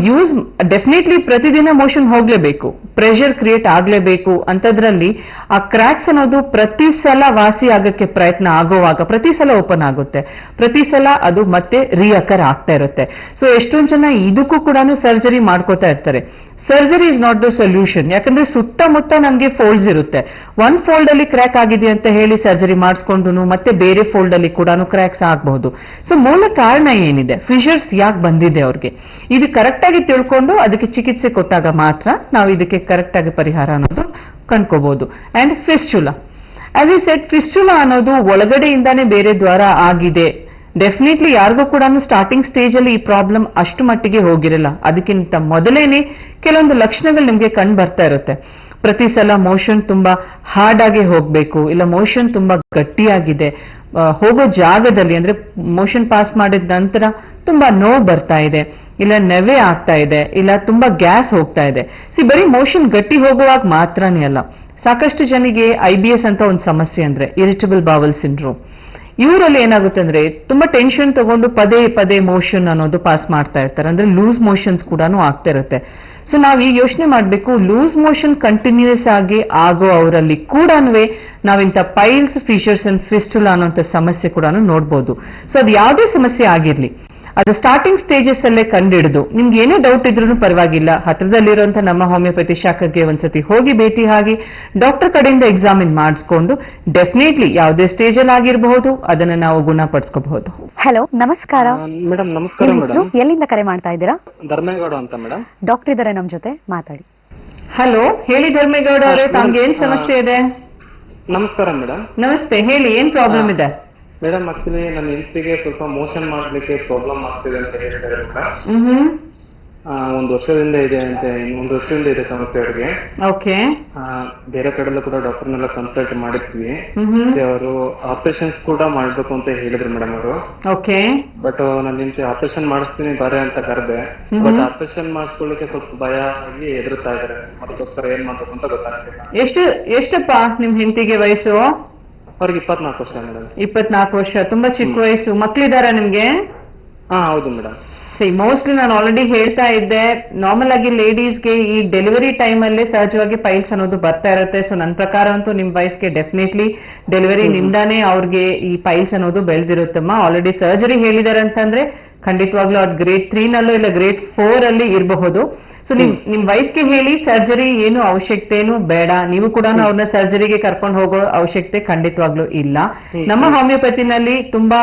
C: ಡೆಫಿನೆಟ್ಲಿ ಪ್ರತಿದಿನ ಮೋಷನ್ ಹೋಗ್ಲೇಬೇಕು, ಪ್ರೆಷರ್ ಕ್ರಿಯೇಟ್ ಆಗ್ಲೇಬೇಕು. ಅಂತದ್ರಲ್ಲಿ ಆ ಕ್ರ್ಯಾಕ್ಸ್ ಅನ್ನೋದು ಪ್ರತಿ ಸಲ ವಾಸಿ ಆಗಕ್ಕೆ ಪ್ರಯತ್ನ ಆಗೋವಾಗ ಪ್ರತಿ ಸಲ ಓಪನ್ ಆಗುತ್ತೆ, ಪ್ರತಿ ಸಲ ಅದು ಮತ್ತೆ ರಿಅಕರ್ ಆಗ್ತಾ ಇರುತ್ತೆ. ಸೊ ಎಷ್ಟೊಂದು ಜನ ಇದಕ್ಕೂ ಕೂಡ ಸರ್ಜರಿ ಮಾಡ್ಕೋತಾ ಇರ್ತಾರೆ. Surgery is not the solution, ಯಾಕಂದ್ರೆ ಸುತ್ತಮುತ್ತ ನಮ್ಗೆ ಫೋಲ್ಡ್ಸ್ ಇರುತ್ತೆ. ಒಂದ್ ಫೋಲ್ಡ್ ಅಲ್ಲಿ ಕ್ರ್ಯಾಕ್ ಆಗಿದೆ ಅಂತ ಹೇಳಿ ಸರ್ಜರಿ ಮಾಡಿಸ್ಕೊಂಡು ಮತ್ತೆ ಬೇರೆ ಫೋಲ್ಡ್ ಅಲ್ಲಿ ಕೂಡ ಕ್ರ್ಯಾಕ್ಸ್ ಆಗಬಹುದು. ಸೊ ಮೂಲ ಕಾರಣ ಏನಿದೆ, ಫಿಶರ್ಸ್ ಯಾಕೆ ಬಂದಿದೆ ಅವ್ರಿಗೆ, ಇದು ಕರೆಕ್ಟ್ ಆಗಿ ತಿಳ್ಕೊಂಡು ಅದಕ್ಕೆ ಚಿಕಿತ್ಸೆ ಕೊಟ್ಟಾಗ ಮಾತ್ರ ನಾವು ಇದಕ್ಕೆ ಕರೆಕ್ಟ್ ಆಗಿ ಪರಿಹಾರ ಅನ್ನೋದು ಕಂಡ್ಕೋಬಹುದು. And fistula, as I said, fistula ಅನ್ನೋದು ಒಳಗಡೆಯಿಂದಾನೇ ಬೇರೆ ದ್ವಾರ ಆಗಿದೆ. ಡೆಫಿನೆಟ್ಲಿ ಯಾರಿಗೂ ಕೂಡ ಸ್ಟಾರ್ಟಿಂಗ್ ಸ್ಟೇಜ್ ಅಲ್ಲಿ ಈ ಪ್ರಾಬ್ಲಮ್ ಅಷ್ಟು ಮಟ್ಟಿಗೆ ಹೋಗಿರಲ್ಲ. ಅದಕ್ಕಿಂತ ಮೊದಲೇನೆ ಕೆಲವೊಂದು ಲಕ್ಷಣಗಳು ನಿಮ್ಗೆ ಕಂಡು ಬರ್ತಾ ಇರುತ್ತೆ. ಪ್ರತಿ ಸಲ ಮೋಷನ್ ತುಂಬಾ ಹಾರ್ಡ್ ಆಗಿ ಹೋಗ್ಬೇಕು, ಇಲ್ಲ ಮೋಷನ್ ತುಂಬಾ ಗಟ್ಟಿಯಾಗಿದೆ, ಹೋಗೋ ಜಾಗದಲ್ಲಿ ಅಂದ್ರೆ ಮೋಷನ್ ಪಾಸ್ ಮಾಡಿದ ನಂತರ ತುಂಬಾ ನೋವು ಬರ್ತಾ ಇದೆ, ಇಲ್ಲ ನೆವೆ ಆಗ್ತಾ ಇದೆ, ಇಲ್ಲ ತುಂಬಾ ಗ್ಯಾಸ್ ಹೋಗ್ತಾ ಇದೆ. ಬರೀ ಮೋಷನ್ ಗಟ್ಟಿ ಹೋಗುವಾಗ ಮಾತ್ರನೇ ಅಲ್ಲ, ಸಾಕಷ್ಟು ಜನಿಗೆ IBS ಅಂತ ಒಂದು ಸಮಸ್ಯೆ ಅಂದ್ರೆ ಇರಿಟಬಲ್ ಬಾವಲ್ ಸಿಂಡ್ರೋಮ್. ಇವರಲ್ಲಿ ಏನಾಗುತ್ತೆ ಅಂದ್ರೆ ತುಂಬಾ ಟೆನ್ಷನ್ ತಗೊಂಡು ಪದೇ ಪದೇ ಮೋಷನ್ ಅನ್ನೋದು ಪಾಸ್ ಮಾಡ್ತಾ ಇರ್ತಾರೆ, ಅಂದ್ರೆ ಲೂಸ್ ಮೋಷನ್ಸ್ ಕೂಡ ಆಗ್ತಾ ಇರುತ್ತೆ. ಸೊ ನಾವ್ ಈಗ ಯೋಚನೆ ಮಾಡ್ಬೇಕು, ಲೂಸ್ ಮೋಷನ್ ಕಂಟಿನ್ಯೂಸ್ ಆಗಿ ಆಗೋ ಅವರಲ್ಲಿ ಕೂಡ ನಾವಿಂತ ಪೈಲ್ಸ್, ಫಿಶರ್ಸ್ ಅಂಡ್ ಫಿಸ್ಟುಲಾ ಅನ್ನೋಂಥ ಸಮಸ್ಯೆ ಕೂಡ ನೋಡ್ಬೋದು. ಸೊ ಅದು ಯಾವುದೇ ಸಮಸ್ಯೆ ಆಗಿರ್ಲಿ, ಅದು ಸ್ಟಾರ್ಟಿಂಗ್ ಸ್ಟೇಜಸ್ ಅಲ್ಲೇ ಕಂಡಿಡಿದು ನಿಮ್ಗೆ ಏನೇ ಡೌಟ್ ಇದ್ರೂ ಪರವಾಗಿಲ್ಲ, ಹತ್ರದಲ್ಲಿರುವಂತಹ ನಮ್ಮ ಹೋಮಿಯೋಪತಿ ಶಾಖೆಗೆ ಒಂದ್ಸತಿ ಹೋಗಿ ಭೇಟಿ ಆಗಿ ಡಾಕ್ಟರ್ ಕಡೆಯಿಂದ ಎಕ್ಸಾಮಿನ್ ಮಾಡಿಸ್ಕೊಂಡು ಡೆಫಿನೆಟ್ಲಿ ಯಾವುದೇ ಸ್ಟೇಜ್ ಅಲ್ಲಿ ಆಗಿರಬಹುದು ಅದನ್ನ ನಾವು ಗುಣಪಡಿಸ್ಕೋಬಹುದು.
B: ಹಲೋ, ನಮಸ್ಕಾರ
E: ಮೇಡಮ್. ನಮಸ್ಕಾರ
B: ನಿಮ್ಮ ಹೆಸರು?
E: ಮೇಡಮ್.
B: ಎಲ್ಲಿಂದ ಕರೆ ಮಾಡ್ತಾ ಇದ್ದೀರಾ?
E: ಧರ್ಮೇಗೌಡ ಅಂತ ಮೇಡಮ್.
B: ಡಾಕ್ಟರ್ ಇದಾರೆ ನಮ್ ಜೊತೆ, ಮಾತಾಡಿ.
C: ಹಲೋ, ಹೇಳಿ ಧರ್ಮೇಗೌಡ ಅವರೇ, ತಮ್ಗೆ ಏನ್ ಸಮಸ್ಯೆ ಇದೆ?
E: ನಮಸ್ಕಾರ ಮೇಡಮ್.
C: ನಮಸ್ತೆ, ಹೇಳಿ, ಏನ್ ಪ್ರಾಬ್ಲಮ್ ಇದೆ?
E: ಮೇಡಮ್, ಆಕ್ಚುಲಿ ನನ್ನ ಹೆಂಡತಿಗೆ ಸ್ವಲ್ಪ ಮೋಷನ್ ಮಾಡ್ಲಿಕ್ಕೆ ಪ್ರಾಬ್ಲಮ್ ಆಗ್ತಿದೆ ಅಂತ ಹೇಳ್ತಾರೆ ಮೇಡಮ್. ಒಂದು ವರ್ಷದಿಂದ ಇದೆ ಅಂತೆ, ಒಂದು ವರ್ಷದಿಂದ ಇದೆ ಸಮಸ್ಯೆ ಅವ್ರಿಗೆ.
C: ಓಕೆ.
E: ಬೇರೆ ಕಡೆಲ್ಲ ಕೂಡ ಡಾಕ್ಟರ್ನೆಲ್ಲ ಕನ್ಸಲ್ಟ್ ಮಾಡಿದ್ವಿ, ಅವರು ಆಪರೇಷನ್ಸ್ ಕೂಡ ಮಾಡ್ಬೇಕು ಅಂತ ಹೇಳಿದ್ರು ಮೇಡಮ್ ಅವರು.
C: ಓಕೆ.
E: ಬಟ್ ನನ್ನ ಹೆಂಡತಿ ಆಪರೇಷನ್ ಮಾಡಿಸ್ತೀನಿ ಬರೇ ಅಂತ ಕರೆದೆ, ಬಟ್ ಆಪರೇಷನ್ ಮಾಡಿಸ್ಕೊಳ್ಳಿಕ್ಕೆ ಸ್ವಲ್ಪ ಭಯ ಆಗಿ ಎದುರುತ್ತಾ ಇದಾರೆ. ಅದಕ್ಕೋಸ್ಕರ ಏನ್ ಮಾಡ್ಬೇಕು ಅಂತ ಗೊತ್ತಾಗ್ತಿಲ್ಲ.
C: ಎಷ್ಟಪ್ಪ ನಿಮ್ ಹೆಂಡತಿಗೆ ವಯಸ್ಸು?
E: ಅವ್ರಿಗೆ 24 ವರ್ಷ ಮೇಡಮ್.
C: 24 ವರ್ಷ, ತುಂಬಾ ಚಿಕ್ಕ ವಯಸ್ಸು. ಮಕ್ಳಿದಾರ ನಿಮ್ಗೆ?
E: ಹೌದು ಮೇಡಮ್.
C: ಮೋಸ್ಟ್ಲಿ ನಾನು ಆಲ್ರೆಡಿ ಹೇಳ್ತಾ ಇದ್ದೆ, ನಾರ್ಮಲ್ ಆಗಿ ಲೇಡೀಸ್ಗೆ ಈ ಡೆಲಿವರಿ ಟೈಮ್ ಅಲ್ಲೇ ಸಹಜವಾಗಿ ಪೈಲ್ಸ್ ಅನ್ನೋದು ಬರ್ತಾ ಇರುತ್ತೆ. ಸೊ ನನ್ನ ಪ್ರಕಾರ ಅಂತೂ ನಿಮ್ ವೈಫ್ಗೆ ಡೆಫಿನೆಟ್ಲಿ ಡೆಲಿವರಿ ನಿಂದಾನೇ ಅವ್ರಿಗೆ ಈ ಪೈಲ್ಸ್ ಅನ್ನೋದು ಬೆಳೆದಿರುತ್ತಮ್ಮ. ಆಲ್ರೆಡಿ ಸರ್ಜರಿ ಹೇಳಿದಾರೆ ಅಂತಂದ್ರೆ ಖಂಡಿತವಾಗ್ಲೂ ಅದು ಗ್ರೇಡ್ 3 ನಲ್ಲೂ ಇಲ್ಲ ಗ್ರೇಡ್ 4 ಅಲ್ಲಿ ಇರಬಹುದು. ಸೊ ನಿಮ್ ವೈಫ್ಗೆ ಹೇಳಿ ಸರ್ಜರಿ ಏನು ಅವಶ್ಯಕತೆನೂ ಬೇಡ, ನೀವು ಕೂಡ ಅವ್ರನ್ನ ಸರ್ಜರಿಗೆ ಕರ್ಕೊಂಡು ಹೋಗೋ ಅವಶ್ಯಕತೆ ಖಂಡಿತವಾಗ್ಲೂ ಇಲ್ಲ. ನಮ್ಮ ಹೋಮಿಯೋಪತಿನಲ್ಲಿ ತುಂಬಾ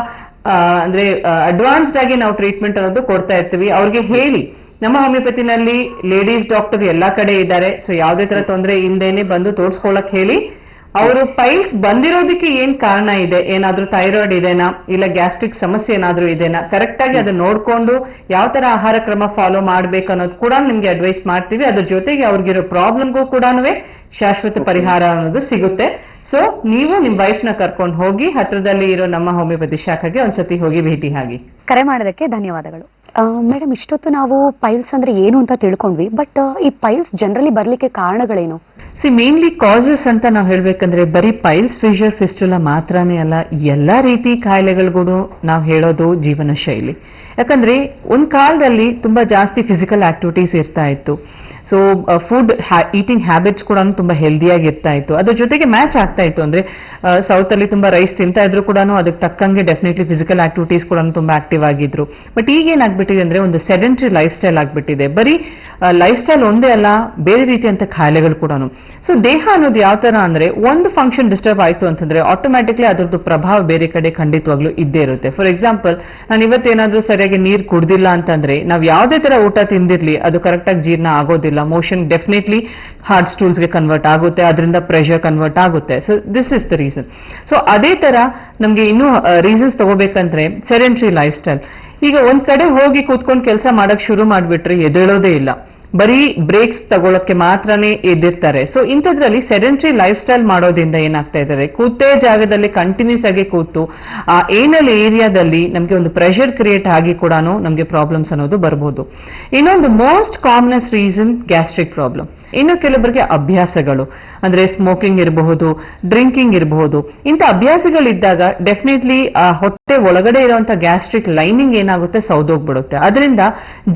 C: ಅಂದ್ರೆ ಅಡ್ವಾನ್ಸ್ಡ್ ಆಗಿ ನಾವು ಟ್ರೀಟ್ಮೆಂಟ್ ಅನ್ನೋದು ಕೊಡ್ತಾ ಇರ್ತೀವಿ. ಅವ್ರಿಗೆ ಹೇಳಿ, ನಮ್ಮ ಹೋಮಿಯೋಪತಿನಲ್ಲಿ ಲೇಡೀಸ್ ಡಾಕ್ಟರ್ ಎಲ್ಲಾ ಕಡೆ ಇದ್ದಾರೆ, ಸೊ ಯಾವ್ದೇ ತರ ತೊಂದರೆ ಇಲ್ದೇನೆ ಬಂದು ತೋರ್ಸ್ಕೊಳಕ್ ಹೇಳಿ. ಅವರು ಪೈಲ್ಸ್ ಬಂದಿರೋದಕ್ಕೆ ಏನ್ ಕಾರಣ ಇದೆ, ಏನಾದ್ರೂ ಥೈರಾಯ್ಡ್ ಇದೆನಾ, ಇಲ್ಲ ಗ್ಯಾಸ್ಟ್ರಿಕ್ ಸಮಸ್ಯೆ ಏನಾದ್ರೂ ಇದೆನಾ, ಕರೆಕ್ಟ್ ಆಗಿ ಅದನ್ನ ನೋಡ್ಕೊಂಡು ಯಾವ ತರ ಆಹಾರ ಕ್ರಮ ಫಾಲೋ ಮಾಡ್ಬೇಕು ಅನ್ನೋದು ಕೂಡ ನಿಮ್ಗೆ ಅಡ್ವೈಸ್ ಮಾಡ್ತೀವಿ. ಅದ್ರ ಜೊತೆಗೆ ಅವ್ರಿಗಿರೋ ಪ್ರಾಬ್ಲಮ್ಗೂ ಕೂಡ ಶಾಶ್ವತ ಪರಿಹಾರ ಅನ್ನೋದು ಸಿಗುತ್ತೆ. ಸೊ ನೀವು ನಿಮ್ ವೈಫ್ ನ ಕರ್ಕೊಂಡು ಹೋಗಿ ಹತ್ರದಲ್ಲಿ ಇರೋ ನಮ್ಮ ಹೋಮಿಯೋಪತಿ ಶಾಖೆಗೆ ಒಂದ್ಸತಿ ಹೋಗಿ ಭೇಟಿ ಆಗಿ.
B: ಕರೆ ಮಾಡೋದಕ್ಕೆ ಧನ್ಯವಾದಗಳು. ಮೇಡಮ್, ಇಷ್ಟೊತ್ತು ನಾವು ಪೈಲ್ಸ್ ಅಂದ್ರೆ ಏನು ಅಂತ ತಿಳ್ಕೊಂಡ್ವಿ, ಬಟ್ ಈ ಪೈಲ್ಸ್ ಜನರಲಿ ಬರ್ಲಿಕ್ಕೆ ಕಾರಣಗಳೇನು?
C: ಮೇನ್ಲಿ ಕಾಸಸ್ ಅಂತ ನಾವು ಹೇಳ್ಬೇಕಂದ್ರೆ ಬರೀ ಪೈಲ್ಸ್, ಫಿಶರ್, ಫಿಸ್ಟುಲಾ ಮಾತ್ರನೇ ಅಲ್ಲ, ಎಲ್ಲಾ ರೀತಿ ಕಾಯಿಲೆಗಳಿಗೂ ನಾವು ಹೇಳೋದು ಜೀವನ ಶೈಲಿ. ಯಾಕಂದ್ರೆ ಒಂದ್ ಕಾಲದಲ್ಲಿ ತುಂಬಾ ಜಾಸ್ತಿ ಫಿಸಿಕಲ್ ಆಕ್ಟಿವಿಟೀಸ್ ಇರ್ತಾ ಇತ್ತು. ಸೊ ಫುಡ್ ಈಟಿಂಗ್ ಹ್ಯಾಬಿಟ್ಸ್ ಕೂಡ ತುಂಬಾ ಹೆಲ್ದಿಯಾಗಿ ಇರ್ತಾ ಇತ್ತು. ಅದ್ರ ಜೊತೆಗೆ ಮ್ಯಾಚ್ ಆಗ್ತಾ ಇತ್ತು. ಅಂದ್ರೆ ಸೌತ್ ಅಲ್ಲಿ ತುಂಬಾ ರೈಸ್ ತಿಂತಾ ಇದ್ರು ಕೂಡ ಅದಕ್ಕೆ ತಕ್ಕಂಗೆ ಡೆಫಿನೆಟ್ಲಿ ಫಿಸಿಕಲ್ ಆಕ್ಟಿವಿಟೀಸ್ ಕೂಡ ತುಂಬಾ ಆಕ್ಟಿವ್ ಆಗಿದ್ರು. ಬಟ್ ಈಗ ಏನಾಗ್ಬಿಟ್ಟಿದೆ ಅಂದ್ರೆ ಒಂದು ಸೆಡೆಂಟರಿ ಲೈಫ್ ಸ್ಟೈಲ್ ಆಗ್ಬಿಟ್ಟಿದೆ. ಬರೀ ಲೈಫ್ ಸ್ಟೈಲ್ ಒಂದೇ ಅಲ್ಲ, ಬೇರೆ ರೀತಿಯಂತ ಕಾಯಿಲೆಗಳು ಕೂಡ. ಸೊ ದೇಹ ಅನ್ನೋದು ಯಾವ ತರ ಅಂದ್ರೆ, ಒಂದು ಫಂಕ್ಷನ್ ಡಿಸ್ಟರ್ಬ್ ಆಯ್ತು ಅಂತಂದ್ರೆ ಆಟೋಮ್ಯಾಟಿಕ್ಲಿ ಅದರದ್ದು ಪ್ರಭಾವ ಬೇರೆ ಕಡೆ ಖಂಡಿತವಾಗ್ಲೂ ಇದ್ದೇ ಇರುತ್ತೆ. ಫಾರ್ ಎಕ್ಸಾಂಪಲ್, ನಾನು ಇವತ್ತೇನಾದ್ರೂ ಸರಿಯಾಗಿ ನೀರು ಕುಡ್ದಿಲ್ಲ ಅಂತಂದ್ರೆ ನಾವ್ ಯಾವ್ದೇ ತರ ಊಟ ತಿಂದಿರ್ಲಿ ಅದು ಕರೆಕ್ಟ್ ಆಗಿ ಜೀರ್ಣ ಆಗೋದಿಲ್ಲ. ಮೋಷನ್ ಡೆಫಿನೆಟ್ಲಿ ಹಾರ್ಡ್ ಸ್ಟೂಲ್ಸ್ ಗೆ ಕನ್ವರ್ಟ್ ಆಗುತ್ತೆ, ಅದರಿಂದ ಪ್ರೆಷರ್ ಕನ್ವರ್ಟ್ ಆಗುತ್ತೆ. So this is the reason. So ಅದೇ ತರ ನಮ್ಗೆ ಇನ್ನೂ ರೀಸನ್ಸ್ ತಗೋಬೇಕಂದ್ರೆ ಸೆಡೆಂಟರಿ ಲೈಫ್ ಸ್ಟೈಲ್. ಈಗ ಒಂದ್ ಕಡೆ ಹೋಗಿ ಕೂತ್ಕೊಂಡು ಕೆಲಸ ಮಾಡಕ್ ಶುರು ಮಾಡ್ಬಿಟ್ರೆ ಎದ್ದೇಳೋದೇ ಇಲ್ಲ, ಬರೀ ಬ್ರೇಕ್ಸ್ ತಗೊಳಕ್ಕೆ ಮಾತ್ರನೇ ಎದ್ದಿರ್ತಾರೆ. ಸೊ ಇಂಥದ್ರಲ್ಲಿ ಸೆಡೆಂಟರಿ ಲೈಫ್ ಸ್ಟೈಲ್ ಮಾಡೋದ್ರಿಂದ ಏನಾಗ್ತಾ ಇದ್ದಾರೆ, ಕೂತೇ ಜಾಗದಲ್ಲಿ ಕಂಟಿನ್ಯೂಸ್ ಆಗಿ ಕೂತು ಆ ಏನಲ್ ಏರಿಯಾದಲ್ಲಿ ನಮ್ಗೆ ಒಂದು ಪ್ರೆಷರ್ ಕ್ರಿಯೇಟ್ ಆಗಿ ಕೂಡ ನಮ್ಗೆ ಪ್ರಾಬ್ಲಮ್ಸ್ ಅನ್ನೋದು ಬರ್ಬೋದು. ಇನ್ನೊಂದು ಮೋಸ್ಟ್ ಕಾಮನೆಸ್ ರೀಸನ್ ಗ್ಯಾಸ್ಟ್ರಿಕ್ ಪ್ರಾಬ್ಲಮ್. ಇನ್ನು ಕೆಲವರಿಗೆ ಅಭ್ಯಾಸಗಳು ಅಂದ್ರೆ ಸ್ಮೋಕಿಂಗ್ ಇರಬಹುದು, ಡ್ರಿಂಕಿಂಗ್ ಇರಬಹುದು. ಇಂಥ ಅಭ್ಯಾಸಗಳಿದ್ದಾಗ ಡೆಫಿನೆಟ್ಲಿ ಆ ಹೊಟ್ಟೆ ಒಳಗಡೆ ಇರುವಂತ ಗ್ಯಾಸ್ಟ್ರಿಕ್ ಲೈನಿಂಗ್ ಏನಾಗುತ್ತೆ, ಸೌದೋಗ್ಬಿಡುತ್ತೆ. ಅದರಿಂದ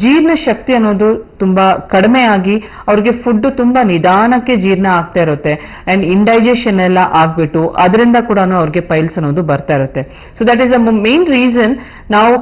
C: ಜೀರ್ಣ ಶಕ್ತಿ ಅನ್ನೋದು ತುಂಬಾ ಕಡಿಮೆ ಆಗಿ ಅವ್ರಿಗೆ ಫುಡ್ ತುಂಬಾ ನಿಧಾನಕ್ಕೆ ಜೀರ್ಣ ಆಗ್ತಾ ಇರುತ್ತೆ ಅಂಡ್ ಇಂಡೈಜೆಷನ್ ಎಲ್ಲ ಆಗ್ಬಿಟ್ಟು ಅದರಿಂದ ಕೂಡ ಅವ್ರಿಗೆ ಪೈಲ್ಸ್ ಅನ್ನೋದು ಬರ್ತಾ ಇರುತ್ತೆ. So that is the main reason. ನಾವು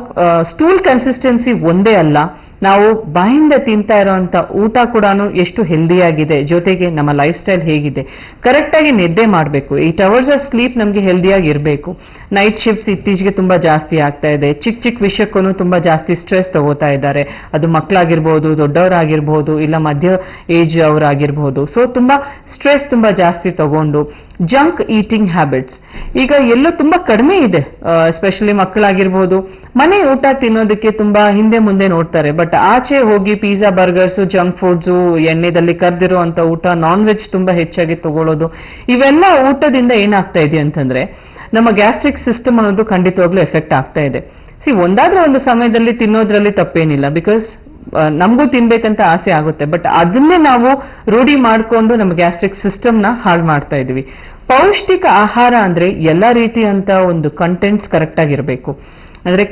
C: ಸ್ಟೂಲ್ ಕನ್ಸಿಸ್ಟೆನ್ಸಿ ಒಂದೇ ಅಲ್ಲ, ನಾವು ಬಾಯಿಂದ ತಿಂತಾ ಇರೋಂತ ಊಟ ಕೂಡ ಎಷ್ಟು ಹೆಲ್ದಿ ಆಗಿದೆ, ಜೊತೆಗೆ ನಮ್ಮ ಲೈಫ್ ಸ್ಟೈಲ್ ಹೇಗಿದೆ. ಕರೆಕ್ಟ್ ಆಗಿ ನಿದ್ದೆ ಮಾಡಬೇಕು. 8 hours ಆಫ್ ಸ್ಲೀಪ್ ನಮ್ಗೆ ಹೆಲ್ದಿಯಾಗಿ ಇರಬೇಕು. ನೈಟ್ ಶಿಫ್ಟ್ಸ್ ಇತ್ತೀಚೆಗೆ ತುಂಬಾ ಜಾಸ್ತಿ ಆಗ್ತಾ ಇದೆ. ಚಿಕ್ಕ ಚಿಕ್ಕ ವಿಷಯಕ್ಕೂ ತುಂಬಾ ಜಾಸ್ತಿ ಸ್ಟ್ರೆಸ್ ತಗೋತಾ ಇದ್ದಾರೆ. ಅದು ಮಕ್ಕಳಾಗಿರ್ಬೋದು, ದೊಡ್ಡವರಾಗಿರ್ಬೋದು, ಇಲ್ಲ ಮಧ್ಯ ಏಜ್ ಅವರಾಗಿರ್ಬೋದು. ಸೊ ತುಂಬಾ ಸ್ಟ್ರೆಸ್ ತುಂಬಾ ಜಾಸ್ತಿ ತಗೊಂಡು ಜಂಕ್ ಈಟಿಂಗ್ ಹ್ಯಾಬಿಟ್ಸ್ ಈಗ ಎಲ್ಲೋ ತುಂಬಾ ಕಡಿಮೆ ಇದೆ. ಎಸ್ಪೆಷಲಿ ಮಕ್ಕಳಾಗಿರ್ಬೋದು, ಮನೆ ಊಟ ತಿನ್ನೋದಕ್ಕೆ ತುಂಬಾ ಹಿಂದೆ ಮುಂದೆ ನೋಡ್ತಾರೆ. ಬಟ್ ಆಚೆ ಹೋಗಿ ಪಿಜ್ಜಾ, ಬರ್ಗರ್ಸ್, ಜಂಕ್ ಫುಡ್ಸ್, ಎಣ್ಣೆದಲ್ಲಿ ಕರ್ದಿರೋ ಅಂತ ಊಟ, ನಾನ್ ವೆಜ್ ತುಂಬಾ ಹೆಚ್ಚಾಗಿ ತಗೊಳ್ಳೋದು, ಇವೆಲ್ಲ ಊಟದಿಂದ ಏನಾಗ್ತಾ ಇದೆ ಅಂತಂದ್ರೆ ನಮ್ಮ ಗ್ಯಾಸ್ಟ್ರಿಕ್ ಸಿಸ್ಟಮ್ ಅನ್ನೋದು ಖಂಡಿತವಾಗ್ಲೂ ಎಫೆಕ್ಟ್ ಆಗ್ತಾ ಇದೆ. ಒಂದಾದ್ರೂ ಒಂದು ಸಮಯದಲ್ಲಿ ತಿನ್ನೋದ್ರಲ್ಲಿ ತಪ್ಪೇನಿಲ್ಲ, ಬಿಕಾಸ್ ನಮಗೂ ತಿನ್ಬೇಕಂತ ಆಸೆ ಆಗುತ್ತೆ. ಬಟ್ ಅದನ್ನೇ ನಾವು ರೂಢಿ ಮಾಡ್ಕೊಂಡು ನಮ್ಮ ಗ್ಯಾಸ್ಟ್ರಿಕ್ ಸಿಸ್ಟಮ್ ನ ಹಾಳು ಮಾಡ್ತಾ ಇದೀವಿ. ಪೌಷ್ಟಿಕ ಆಹಾರ ಅಂದ್ರೆ ಎಲ್ಲಾ ರೀತಿಯಂತ ಒಂದು ಕಂಟೆಂಟ್ಸ್ ಕರೆಕ್ಟ್ ಆಗಿರ್ಬೇಕು. ಅಂದ್ರೆ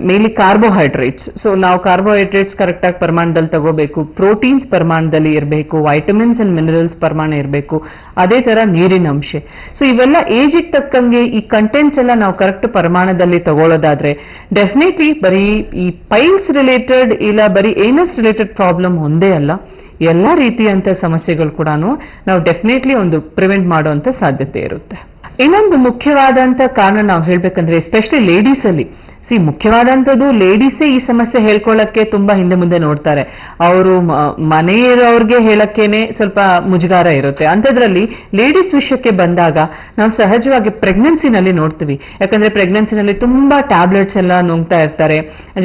C: ಮೇನ್ಲಿ ಕಾರ್ಬೋಹೈಡ್ರೇಟ್ಸ್. ಸೊ ನಾವು ಕಾರ್ಬೋಹೈಡ್ರೇಟ್ಸ್ ಕರೆಕ್ಟ್ ಆಗಿ ಪ್ರಮಾಣದಲ್ಲಿ ತಗೋಬೇಕು, ಪ್ರೋಟೀನ್ಸ್ ಪ್ರಮಾಣದಲ್ಲಿ ಇರಬೇಕು, ವೈಟಮಿನ್ಸ್ ಅಂಡ್ ಮಿನರಲ್ಸ್ ಪ್ರಮಾಣ ಇರಬೇಕು, ಅದೇ ತರ ನೀರಿನ ಅಂಶ. ಸೊ ಇವೆಲ್ಲ ಏಜಿಗೆ ತಕ್ಕಂಗೆ ಈ ಕಂಟೆಂಟ್ಸ್ ಎಲ್ಲ ನಾವು ಕರೆಕ್ಟ್ ಪ್ರಮಾಣದಲ್ಲಿ ತಗೊಳ್ಳೋದಾದ್ರೆ ಡೆಫಿನೆಟ್ಲಿ ಬರೀ ಈ ಪೈಲ್ಸ್ ರಿಲೇಟೆಡ್ ಇಲ್ಲ ಬರೀ ಏನಸ್ ರಿಲೇಟೆಡ್ ಪ್ರಾಬ್ಲಮ್ ಒಂದೇ ಅಲ್ಲ, ಎಲ್ಲಾ ರೀತಿಯಂತ ಸಮಸ್ಯೆಗಳು ಕೂಡ ನಾವು ಡೆಫಿನೆಟ್ಲಿ ಒಂದು ಪ್ರಿವೆಂಟ್ ಮಾಡುವಂತ ಸಾಧ್ಯತೆ ಇರುತ್ತೆ. ಇನ್ನೊಂದು ಮುಖ್ಯವಾದಂತ ಕಾರಣ ನಾವು ಹೇಳ್ಬೇಕಂದ್ರೆ ಎಸ್ಪೆಷಲಿ ಲೇಡೀಸ್ ಅಲ್ಲಿ, ಮುಖ್ಯವಾದಂತದ್ದು ಲೇಡೀಸೇ ಈ ಸಮಸ್ಯೆ ಹೇಳ್ಕೊಳ್ಳಕ್ಕೆ ತುಂಬಾ ಹಿಂದೆ ಮುಂದೆ ನೋಡ್ತಾರೆ. ಅವರು ಮನೆಯವ್ರಿಗೆ ಹೇಳಕ್ಕೇನೆ ಸ್ವಲ್ಪ ಮುಜುಗಾರ ಇರುತ್ತೆ. ಅಂತದ್ರಲ್ಲಿ ಲೇಡೀಸ್ ವಿಷಯಕ್ಕೆ ಬಂದಾಗ ನಾವು ಸಹಜವಾಗಿ ಪ್ರೆಗ್ನೆನ್ಸಿನಲ್ಲಿ ನೋಡ್ತೀವಿ. ಯಾಕಂದ್ರೆ ಪ್ರೆಗ್ನೆನ್ಸಿನಲ್ಲಿ ತುಂಬಾ ಟ್ಯಾಬ್ಲೆಟ್ಸ್ ಎಲ್ಲ ನುಂಗ್ತಾ ಇರ್ತಾರೆ.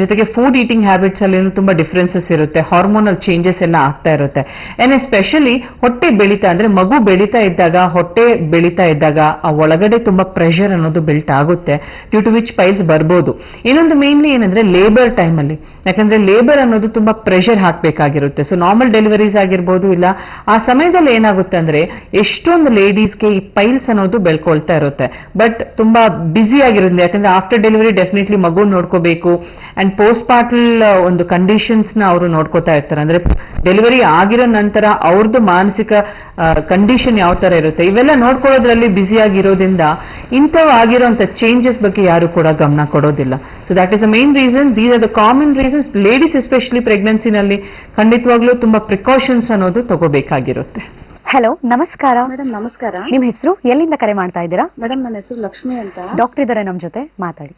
C: ಜೊತೆಗೆ ಫುಡ್ ಈಟಿಂಗ್ ಹ್ಯಾಬಿಟ್ಸ್ ಅಲ್ಲಿ ತುಂಬಾ ಡಿಫ್ರೆನ್ಸಸ್ ಇರುತ್ತೆ, ಹಾರ್ಮೋನಲ್ ಚೇಂಜಸ್ ಎಲ್ಲ ಆಗ್ತಾ ಇರುತ್ತೆ. ಅಂಡ್ ಎಸ್ಪೆಷಲಿ ಹೊಟ್ಟೆ ಬೆಳೀತಾ ಅಂದ್ರೆ ಮಗು ಬೆಳೀತಾ ಇದ್ದಾಗ, ಹೊಟ್ಟೆ ಬೆಳೀತಾ ಇದ್ದಾಗ ಆ ಒಳಗಡೆ ತುಂಬಾ ಪ್ರೆಷರ್ ಅನ್ನೋದು ಬಿಲ್ಟ್ ಆಗುತ್ತೆ, ಡ್ಯೂ ಟು ವಿಚ್ ಪೈಲ್ಸ್ ಬರ್ಬೋದು. ಇನ್ನೊಂದು ಮೇನ್ಲಿ ಏನಂದ್ರೆ ಲೇಬರ್ ಟೈಮ್ ಅಲ್ಲಿ, ಯಾಕಂದ್ರೆ ಲೇಬರ್ ಅನ್ನೋದು ತುಂಬಾ ಪ್ರೆಷರ್ ಹಾಕ್ಬೇಕಾಗಿರುತ್ತೆ. ಸೊ ನಾರ್ಮಲ್ ಡೆಲಿವರೀಸ್ ಆಗಿರ್ಬೋದು, ಇಲ್ಲ ಆ ಸಮಯದಲ್ಲಿ ಏನಾಗುತ್ತೆ ಅಂದ್ರೆ ಎಷ್ಟೊಂದು ಲೇಡೀಸ್ಗೆ ಈ ಪೈಲ್ಸ್ ಅನ್ನೋದು ಬೆಳ್ಕೊಳ್ತಾ ಇರುತ್ತೆ. ಬಟ್ ತುಂಬಾ ಬ್ಯುಸಿ ಆಗಿರುತ್ತೆ, ಯಾಕಂದ್ರೆ ಆಫ್ಟರ್ ಡೆಲಿವರಿ ಡೆಫಿನೆಟ್ಲಿ ಮಗು ನೋಡ್ಕೋಬೇಕು ಅಂಡ್ ಪೋಸ್ಟ್ ಪಾರ್ಟಲ್ ಒಂದು ಕಂಡೀಷನ್ಸ್ ನ ಅವರು ನೋಡ್ಕೋತಾ ಇರ್ತಾರೆ. ಅಂದ್ರೆ ಡೆಲಿವರಿ ಆಗಿರೋ ನಂತರ ಅವ್ರದ್ದು ಮಾನಸಿಕ ಕಂಡೀಷನ್ ಯಾವ ತರ ಇರುತ್ತೆ, ಇವೆಲ್ಲ ನೋಡ್ಕೊಳ್ಳೋದ್ರಲ್ಲಿ ಬ್ಯುಸಿ ಆಗಿರೋದ್ರಿಂದ ಇಂಥವು ಆಗಿರೋಂಥ ಚೇಂಜಸ್ ಬಗ್ಗೆ ಯಾರು ಕೂಡ ಗಮನ ಕೊಡೋದಿಲ್ಲ. So that is the main reason. These are the common reasons. Ladies especially ಪ್ರೆಗ್ನೆನ್ಸಿನಲ್ಲಿ ಖಂಡಿತವಾಗ್ಲೂ ತುಂಬಾ ಪ್ರಿಕಾಷನ್ಸ್ ಅನ್ನೋದು ತಗೋಬೇಕಾಗಿರುತ್ತೆ.
B: ಹಲೋ, ನಮಸ್ಕಾರ
F: ಮೇಡಮ್. ನಮಸ್ಕಾರ.
B: ನಿಮ್ ಹೆಸರು, ಎಲ್ಲಿಂದ ಕರೆ ಮಾಡ್ತಾ ಇದ್ದೀರಾ?
F: ಮೇಡಮ್, ನನ್ನ ಹೆಸರು ಲಕ್ಷ್ಮಿ ಅಂತ.
B: ಡಾಕ್ಟರ್ ಇದಾರೆ ನಮ್ ಜೊತೆ, ಮಾತಾಡಿ.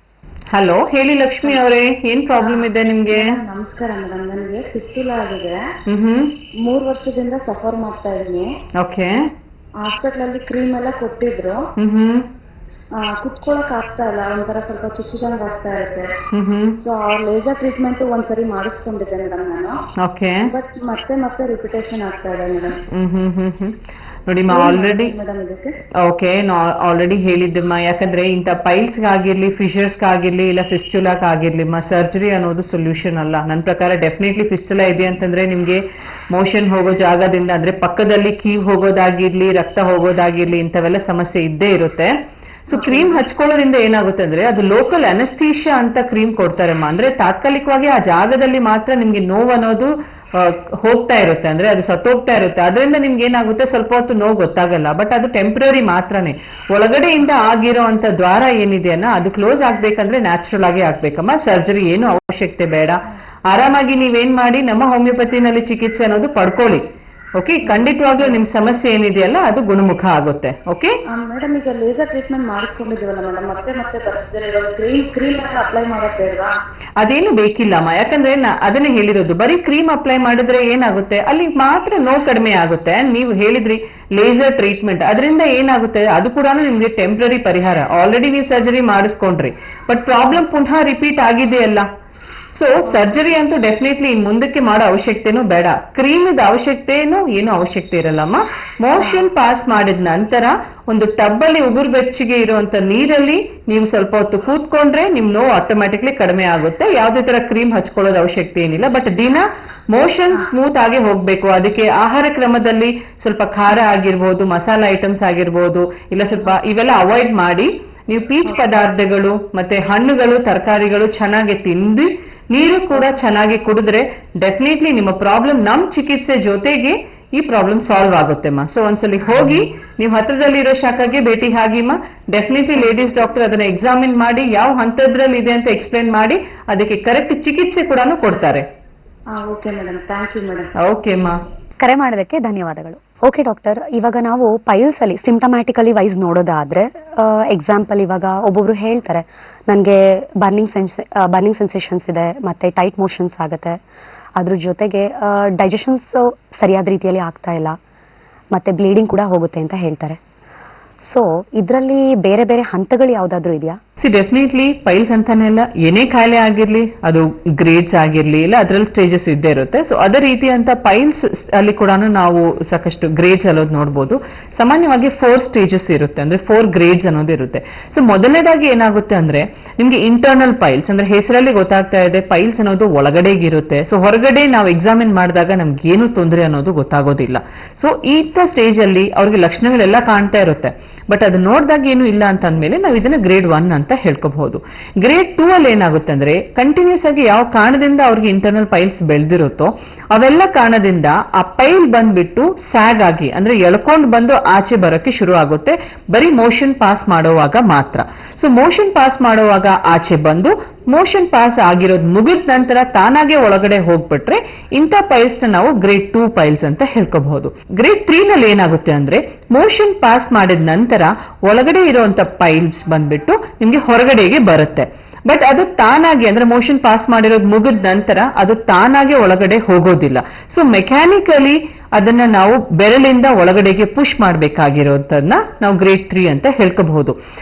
C: ಹಲೋ, ಹೇಳಿ ಲಕ್ಷ್ಮಿ ಅವರೇ, ಏನ್ ಪ್ರಾಬ್ಲಮ್ ಇದೆ ನಿಮ್ಗೆ?
F: ನಮಸ್ಕಾರ ಮೇಡಮ್, ನನಗೆ ಫಿಸ್ಟುಲಾ ಆಗಿದೆ. 3 ವರ್ಷದಿಂದ ಸಫರ್ ಮಾಡ್ತಾ ಇದೀನಿ.
C: ಓಕೆ.
F: ಹಾಸ್ಪಿಟಲ್ ಅಲ್ಲಿ ಕ್ರೀಮ್ ಎಲ್ಲ ಕೊಟ್ಟಿದ್ರು. ಕುತ್ಕೊಳಕ್ ಆಗ್ತಾ ಇಲ್ಲ, ಒಂಥರ ಸ್ವಲ್ಪ ಚುಚ್ಚುದಂಗ್ ಆಗ್ತಾ ಇರುತ್ತೆ. ಸೊ ಲೇಸರ್ ಟ್ರೀಟ್ಮೆಂಟ್ ಒಂದ್ಸರಿ ಮಾಡಿಸ್ಕೊಂಡಿದ್ದೆ ಮೇಡಮ್ ನಾನು.
C: ಓಕೆ.
F: ಬಟ್ ಮತ್ತೆ ರಿಪಿಟೇಷನ್ ಆಗ್ತಾ ಇದೆ ಮೇಡಮ್.
C: ನೋಡಿ ಆಲ್ರೆಡಿ ಓಕೆ ಆಲ್ರೆಡಿ ಹೇಳಿದ್ದಮ್ಮ. ಯಾಕಂದ್ರೆ ಇಂಥ ಪೈಲ್ಸ್ ಆಗಿರ್ಲಿ, ಫಿಶರ್ಸ್ ಆಗಿರ್ಲಿ, ಇಲ್ಲ ಫಿಸ್ಟುಲಾಕ್ ಆಗಿರ್ಲಿ, ಸರ್ಜರಿ ಅನ್ನೋದು ಸೊಲ್ಯೂಷನ್ ಅಲ್ಲ. ನನ್ನ ಪ್ರಕಾರ ಡೆಫಿನೆಟ್ಲಿ ಫಿಸ್ಟುಲಾ ಇದೆ ಅಂತಂದ್ರೆ ನಿಮ್ಗೆ ಮೋಷನ್ ಹೋಗೋ ಜಾಗದಿಂದ ಅಂದ್ರೆ ಪಕ್ಕದಲ್ಲಿ ಕೀವ್ ಹೋಗೋದಾಗಿರ್ಲಿ, ರಕ್ತ ಹೋಗೋದಾಗಿರ್ಲಿ, ಇಂಥವೆಲ್ಲ ಸಮಸ್ಯೆ ಇದ್ದೇ ಇರುತ್ತೆ. ಸೊ ಕ್ರೀಮ್ ಹಚ್ಕೊಳ್ಳೋದ್ರಿಂದ ಏನಾಗುತ್ತೆ ಅಂದ್ರೆ ಅದು ಲೋಕಲ್ ಅನಸ್ಥೀಶಿಯಾ ಅಂತ ಕ್ರೀಮ್ ಕೊಡ್ತಾರಮ್ಮ. ಅಂದ್ರೆ ತಾತ್ಕಾಲಿಕವಾಗಿ ಆ ಜಾಗದಲ್ಲಿ ಮಾತ್ರ ನಿಮ್ಗೆ ನೋವು ಅನ್ನೋದು ಹೋಗ್ತಾ ಇರುತ್ತೆ, ಅಂದ್ರೆ ಅದು ಸತ್ತೋಗ್ತಾ ಇರುತ್ತೆ. ಅದರಿಂದ ನಿಮ್ಗೆ ಏನಾಗುತ್ತೆ, ಸ್ವಲ್ಪ ಹೊತ್ತು ನೋವು ಗೊತ್ತಾಗಲ್ಲ, ಬಟ್ ಅದು ಟೆಂಪ್ರರಿ ಮಾತ್ರನೇ. ಒಳಗಡೆಯಿಂದ ಆಗಿರೋ ಅಂತ ದ್ವಾರ ಏನಿದೆಯನ್ನ ಅದು ಕ್ಲೋಸ್ ಆಗ್ಬೇಕಂದ್ರೆ ನ್ಯಾಚುರಲ್ ಆಗಿ ಆಗ್ಬೇಕಮ್ಮ. ಸರ್ಜರಿ ಏನು ಅವಶ್ಯಕತೆ ಬೇಡ. ಆರಾಮಾಗಿ ನೀವೇನ್ ಮಾಡಿ ನಮ್ಮ ಹೋಮಿಯೋಪತಿನಲ್ಲಿ ಚಿಕಿತ್ಸೆ ಅನ್ನೋದು ಪಡ್ಕೊಳ್ಳಿ. ಓಕೆ, ಖಂಡಿತವಾಗ್ಲೂ ನಿಮ್ ಸಮಸ್ಯೆ ಏನಿದೆಯಲ್ಲ ಅದು ಗುಣಮುಖ ಆಗುತ್ತೆ. ಓಕೆ
F: ಮೇಡಮ್, ಈಗ ಲೇಸರ್ ಟ್ರೀಟ್ಮೆಂಟ್ ಮಾಡಿಸ್ಕೊಂಡಿದ್ದೀವಲ್ಲ ಮೇಡಮ್, ಮತ್ತೆ ಬರ್ತಿದ್ದಾರೆ. ಇವಾಗ ಕ್ರೀಮ್ ಅಪ್ಲೈ ಮಾಡೋದು ಬೇಡವಾ?
C: ಅದೇನು ಬೇಕಿಲ್ಲಮ್ಮ, ಯಾಕಂದ್ರೆ ಅದನ್ನೇ ಹೇಳಿರೋದು, ಬರೀ ಕ್ರೀಮ್ ಅಪ್ಲೈ ಮಾಡಿದ್ರೆ ಏನಾಗುತ್ತೆ, ಅಲ್ಲಿ ಮಾತ್ರ ನೋವು ಕಡಿಮೆ ಆಗುತ್ತೆ. ನೀವು ಹೇಳಿದ್ರಿ ಲೇಸರ್ ಟ್ರೀಟ್ಮೆಂಟ್, ಅದರಿಂದ ಏನಾಗುತ್ತೆ, ಅದು ಕೂಡ ನಿಮ್ಗೆ ಟೆಂಪ್ರರಿ ಪರಿಹಾರ. ಆಲ್ರೆಡಿ ನೀವು ಸರ್ಜರಿ ಮಾಡಿಸ್ಕೊಂಡ್ರಿ, ಬಟ್ ಪ್ರಾಬ್ಲಮ್ ಪುನಃ ರಿಪೀಟ್ ಆಗಿದೆಯಲ್ಲ. ಸೊ ಸರ್ಜರಿ ಅಂತೂ ಡೆಫಿನೆಟ್ಲಿ ಇನ್ ಮುಂದಕ್ಕೆ ಮಾಡೋ ಅವಶ್ಯಕತೆನೂ ಬೇಡ. ಕ್ರೀಮ್ದ ಅವಶ್ಯಕತೆನೂ ಏನು ಅವಶ್ಯಕತೆ ಇರಲ್ಲಮ್ಮ. ಮೋಷನ್ ಪಾಸ್ ಮಾಡಿದ ನಂತರ ಒಂದು ಟಬ್ ಅಲ್ಲಿ ಉಗುರು ಬೆಚ್ಚಗೆ ಇರುವಂತ ನೀರಲ್ಲಿ ನೀವು ಸ್ವಲ್ಪ ಹೊತ್ತು ಕೂತ್ಕೊಂಡ್ರೆ ನಿಮ್ ನೋವು ಆಟೋಮ್ಯಾಟಿಕ್ಲಿ ಕಡಿಮೆ ಆಗುತ್ತೆ. ಯಾವುದೇ ತರ ಕ್ರೀಮ್ ಹಚ್ಕೊಳ್ಳೋದು ಅವಶ್ಯಕತೆ ಏನಿಲ್ಲ. ಬಟ್ ದಿನ ಮೋಷನ್ ಸ್ಮೂತ್ ಆಗಿ ಹೋಗ್ಬೇಕು. ಅದಕ್ಕೆ ಆಹಾರ ಕ್ರಮದಲ್ಲಿ ಸ್ವಲ್ಪ ಖಾರ ಆಗಿರ್ಬೋದು, ಮಸಾಲ ಐಟಮ್ಸ್ ಆಗಿರ್ಬೋದು, ಇಲ್ಲ ಸ್ವಲ್ಪ ಇವೆಲ್ಲ ಅವಾಯ್ಡ್ ಮಾಡಿ ನೀವು ಪೀಚ್ ಪದಾರ್ಥಗಳು ಮತ್ತೆ ಹಣ್ಣುಗಳು, ತರಕಾರಿಗಳು ಚೆನ್ನಾಗಿ ತಿಂದು ನೀರು ಕೂಡ ಚೆನ್ನಾಗಿ ಕುಡಿದ್ರೆ ಡೆಫಿನೆಟ್ಲಿ ನಿಮ್ಮ ಪ್ರಾಬ್ಲಮ್ ನಮ್ ಚಿಕಿತ್ಸೆ ಜೊತೆಗೆ ಈ ಪ್ರಾಬ್ಲಮ್ ಸಾಲ್ವ್ ಆಗುತ್ತೆಮ್ಮ. ಸೊ ಒಂದ್ಸಲಿ ಹೋಗಿ ನೀವು ಹತ್ರದಲ್ಲಿರೋ ಶಾಖೆಗೆ ಭೇಟಿ ಆಗಿಮ್ಮ. ಡೆಫಿನೆಟ್ಲಿ ಲೇಡೀಸ್ ಡಾಕ್ಟರ್ ಅದನ್ನ ಎಕ್ಸಾಮಿನ್ ಮಾಡಿ ಯಾವ ಹಂತದ್ರಲ್ಲಿ ಇದೆ ಅಂತ ಎಕ್ಸ್ಪ್ಲೇನ್ ಮಾಡಿ ಅದಕ್ಕೆ ಕರೆಕ್ಟ್ ಚಿಕಿತ್ಸೆ ಕೂಡ ಕೊಡ್ತಾರೆ.
F: Okay madam, thank you madam.
C: ಓಕೆಮ್ಮ,
B: ಕರೆ ಮಾಡೋದಕ್ಕೆ ಧನ್ಯವಾದಗಳು. ಓಕೆ ಡಾಕ್ಟರ್, ಇವಾಗ ನಾವು ಪೈಲ್ಸ್ ಅಲ್ಲಿ ಸಿಂಪ್ಟಮ್ಯಾಟಿಕಲಿ ವೈಸ್ ನೋಡೋದಾದ್ರೆ, ಎಕ್ಸಾಂಪಲ್ ಇವಾಗ ಒಬ್ಬೊಬ್ರು ಹೇಳ್ತಾರೆ ನನಗೆ ಬರ್ನಿಂಗ್ ಸೆನ್ಸೇಷನ್ಸ್ ಇದೆ, ಮತ್ತೆ ಟೈಟ್ ಮೋಷನ್ಸ್ ಆಗುತ್ತೆ, ಅದ್ರ ಜೊತೆಗೆ ಡೈಜೆಷನ್ಸ್ ಸರಿಯಾದ ರೀತಿಯಲ್ಲಿ ಆಗ್ತಾ ಇಲ್ಲ, ಮತ್ತೆ ಬ್ಲೀಡಿಂಗ್ ಕೂಡ ಹೋಗುತ್ತೆ ಅಂತ ಹೇಳ್ತಾರೆ. ಸೊ ಇದರಲ್ಲಿ ಬೇರೆ ಬೇರೆ ಹಂತಗಳು ಯಾವ್ದಾದ್ರು ಇದೆಯಾ?
C: ಡೆಫಿನೆಟ್ಲಿ ಪೈಲ್ಸ್ ಅಂತಾನೆಲ್ಲ ಏನೇ ಕಾಯಿಲೆ ಆಗಿರ್ಲಿ, ಅದು ಗ್ರೇಡ್ಸ್ ಆಗಿರ್ಲಿ, ಇಲ್ಲ ಅದ್ರಲ್ಲಿ ಸ್ಟೇಜಸ್ ಇದ್ದೇ ಇರುತ್ತೆ. ಸೊ ಅದೇ ರೀತಿ ಅಂತ ಪೈಲ್ಸ್ ಅಲ್ಲಿ ಕೂಡ ನಾವು ಸಾಕಷ್ಟು ಗ್ರೇಡ್ಸ್ ಅನ್ನೋದು ನೋಡ್ಬೋದು. ಸಾಮಾನ್ಯವಾಗಿ 4 ಸ್ಟೇಜಸ್ ಇರುತ್ತೆ, ಅಂದ್ರೆ 4 ಗ್ರೇಡ್ಸ್ ಅನ್ನೋದು ಇರುತ್ತೆ. ಸೊ ಮೊದಲನೇದಾಗಿ ಏನಾಗುತ್ತೆ ಅಂದ್ರೆ ನಿಮ್ಗೆ ಇಂಟರ್ನಲ್ ಪೈಲ್ಸ್, ಅಂದ್ರೆ ಹೆಸರಲ್ಲಿ ಗೊತ್ತಾಗ್ತಾ ಇದೆ ಪೈಲ್ಸ್ ಅನ್ನೋದು ಒಳಗಡೆಗಿರುತ್ತೆ. ಸೊ ಹೊರಗಡೆ ನಾವು ಎಕ್ಸಾಮಿನ್ ಮಾಡಿದಾಗ ನಮ್ಗೆ ಏನು ತೊಂದರೆ ಅನ್ನೋದು ಗೊತ್ತಾಗೋದಿಲ್ಲ. ಸೊ ಇಂಥ ಸ್ಟೇಜ್ ಅಲ್ಲಿ ಅವ್ರಿಗೆ ಲಕ್ಷಣಗಳೆಲ್ಲ ಕಾಣ್ತಾ ಇರುತ್ತೆ, ಬಟ್ ಅದು ನೋಡಿದಾಗ ಏನು ಇಲ್ಲ ಅಂತ ಅಂದ್ಮೇಲೆ ನಾವು ಇದನ್ನ ಗ್ರೇಡ್ 1 ಅಂತ ಹೇಳ್ಕೋಬಹುದು. ಗ್ರೇಡ್ 2 ಅಲ್ಲಿ ಏನಾಗುತ್ತೆ ಅಂದ್ರೆ ಕಂಟಿನ್ಯೂಸ್ ಆಗಿ ಯಾವ ಕಾರಣದಿಂದ ಅವ್ರಿಗೆ ಇಂಟರ್ನಲ್ ಪೈಲ್ಸ್ ಬೆಳೆದಿರುತ್ತೋ ಅವೆಲ್ಲ ಕಾರಣದಿಂದ ಆ ಪೈಲ್ ಬಂದ್ಬಿಟ್ಟು ಸ್ಯಾಗ್ ಆಗಿ, ಅಂದ್ರೆ ಎಳ್ಕೊಂಡು ಬಂದು ಆಚೆ ಬರೋಕೆ ಶುರು ಆಗುತ್ತೆ, ಬರೀ ಮೋಷನ್ ಪಾಸ್ ಮಾಡುವಾಗ ಮಾತ್ರ. ಸೊ ಮೋಷನ್ ಪಾಸ್ ಮಾಡುವಾಗ ಆಚೆ ಬಂದು ಮೋಷನ್ ಪಾಸ್ ಆಗಿರೋದು ಮುಗಿದ ನಂತರ ತಾನಾಗೆ ಒಳಗಡೆ ಹೋಗ್ಬಿಟ್ರೆ ಇಂಥ ಪೈಲ್ಸ್ ನಾವು ಗ್ರೇಡ್ 2 ಪೈಲ್ಸ್ ಅಂತ ಹೇಳ್ಕೋಬಹುದು. ಗ್ರೇಡ್ 3 ನಲ್ಲಿ ಏನಾಗುತ್ತೆ ಅಂದ್ರೆ ಮೋಷನ್ ಪಾಸ್ ಮಾಡಿದ ನಂತರ ಒಳಗಡೆ ಇರುವಂತ ಪೈಲ್ಸ್ ಬಂದ್ಬಿಟ್ಟು ನಿಮ್ಗೆ ಹೊರಗಡೆಗೆ ಬರುತ್ತೆ, ಬಟ್ ಅದು ತಾನಾಗಿ, ಅಂದ್ರೆ ಮೋಷನ್ ಪಾಸ್ ಮಾಡಿರೋದು ಮುಗಿದ ನಂತರ ಅದು ತಾನಾಗೆ ಒಳಗಡೆ ಹೋಗೋದಿಲ್ಲ. ಸೊ ಮೆಕ್ಯಾನಿಕಲಿ ಅದನ್ನ ನಾವು ಬೆರಳಿಂದ ಒಳಗಡೆಗೆ ಪುಷ್ ಮಾಡಬೇಕಾಗಿರೋದನ್ನ ನಾವು ಗ್ರೇಡ್ 3 ಅಂತ ಹೇಳ್ಕೋಬಹುದು.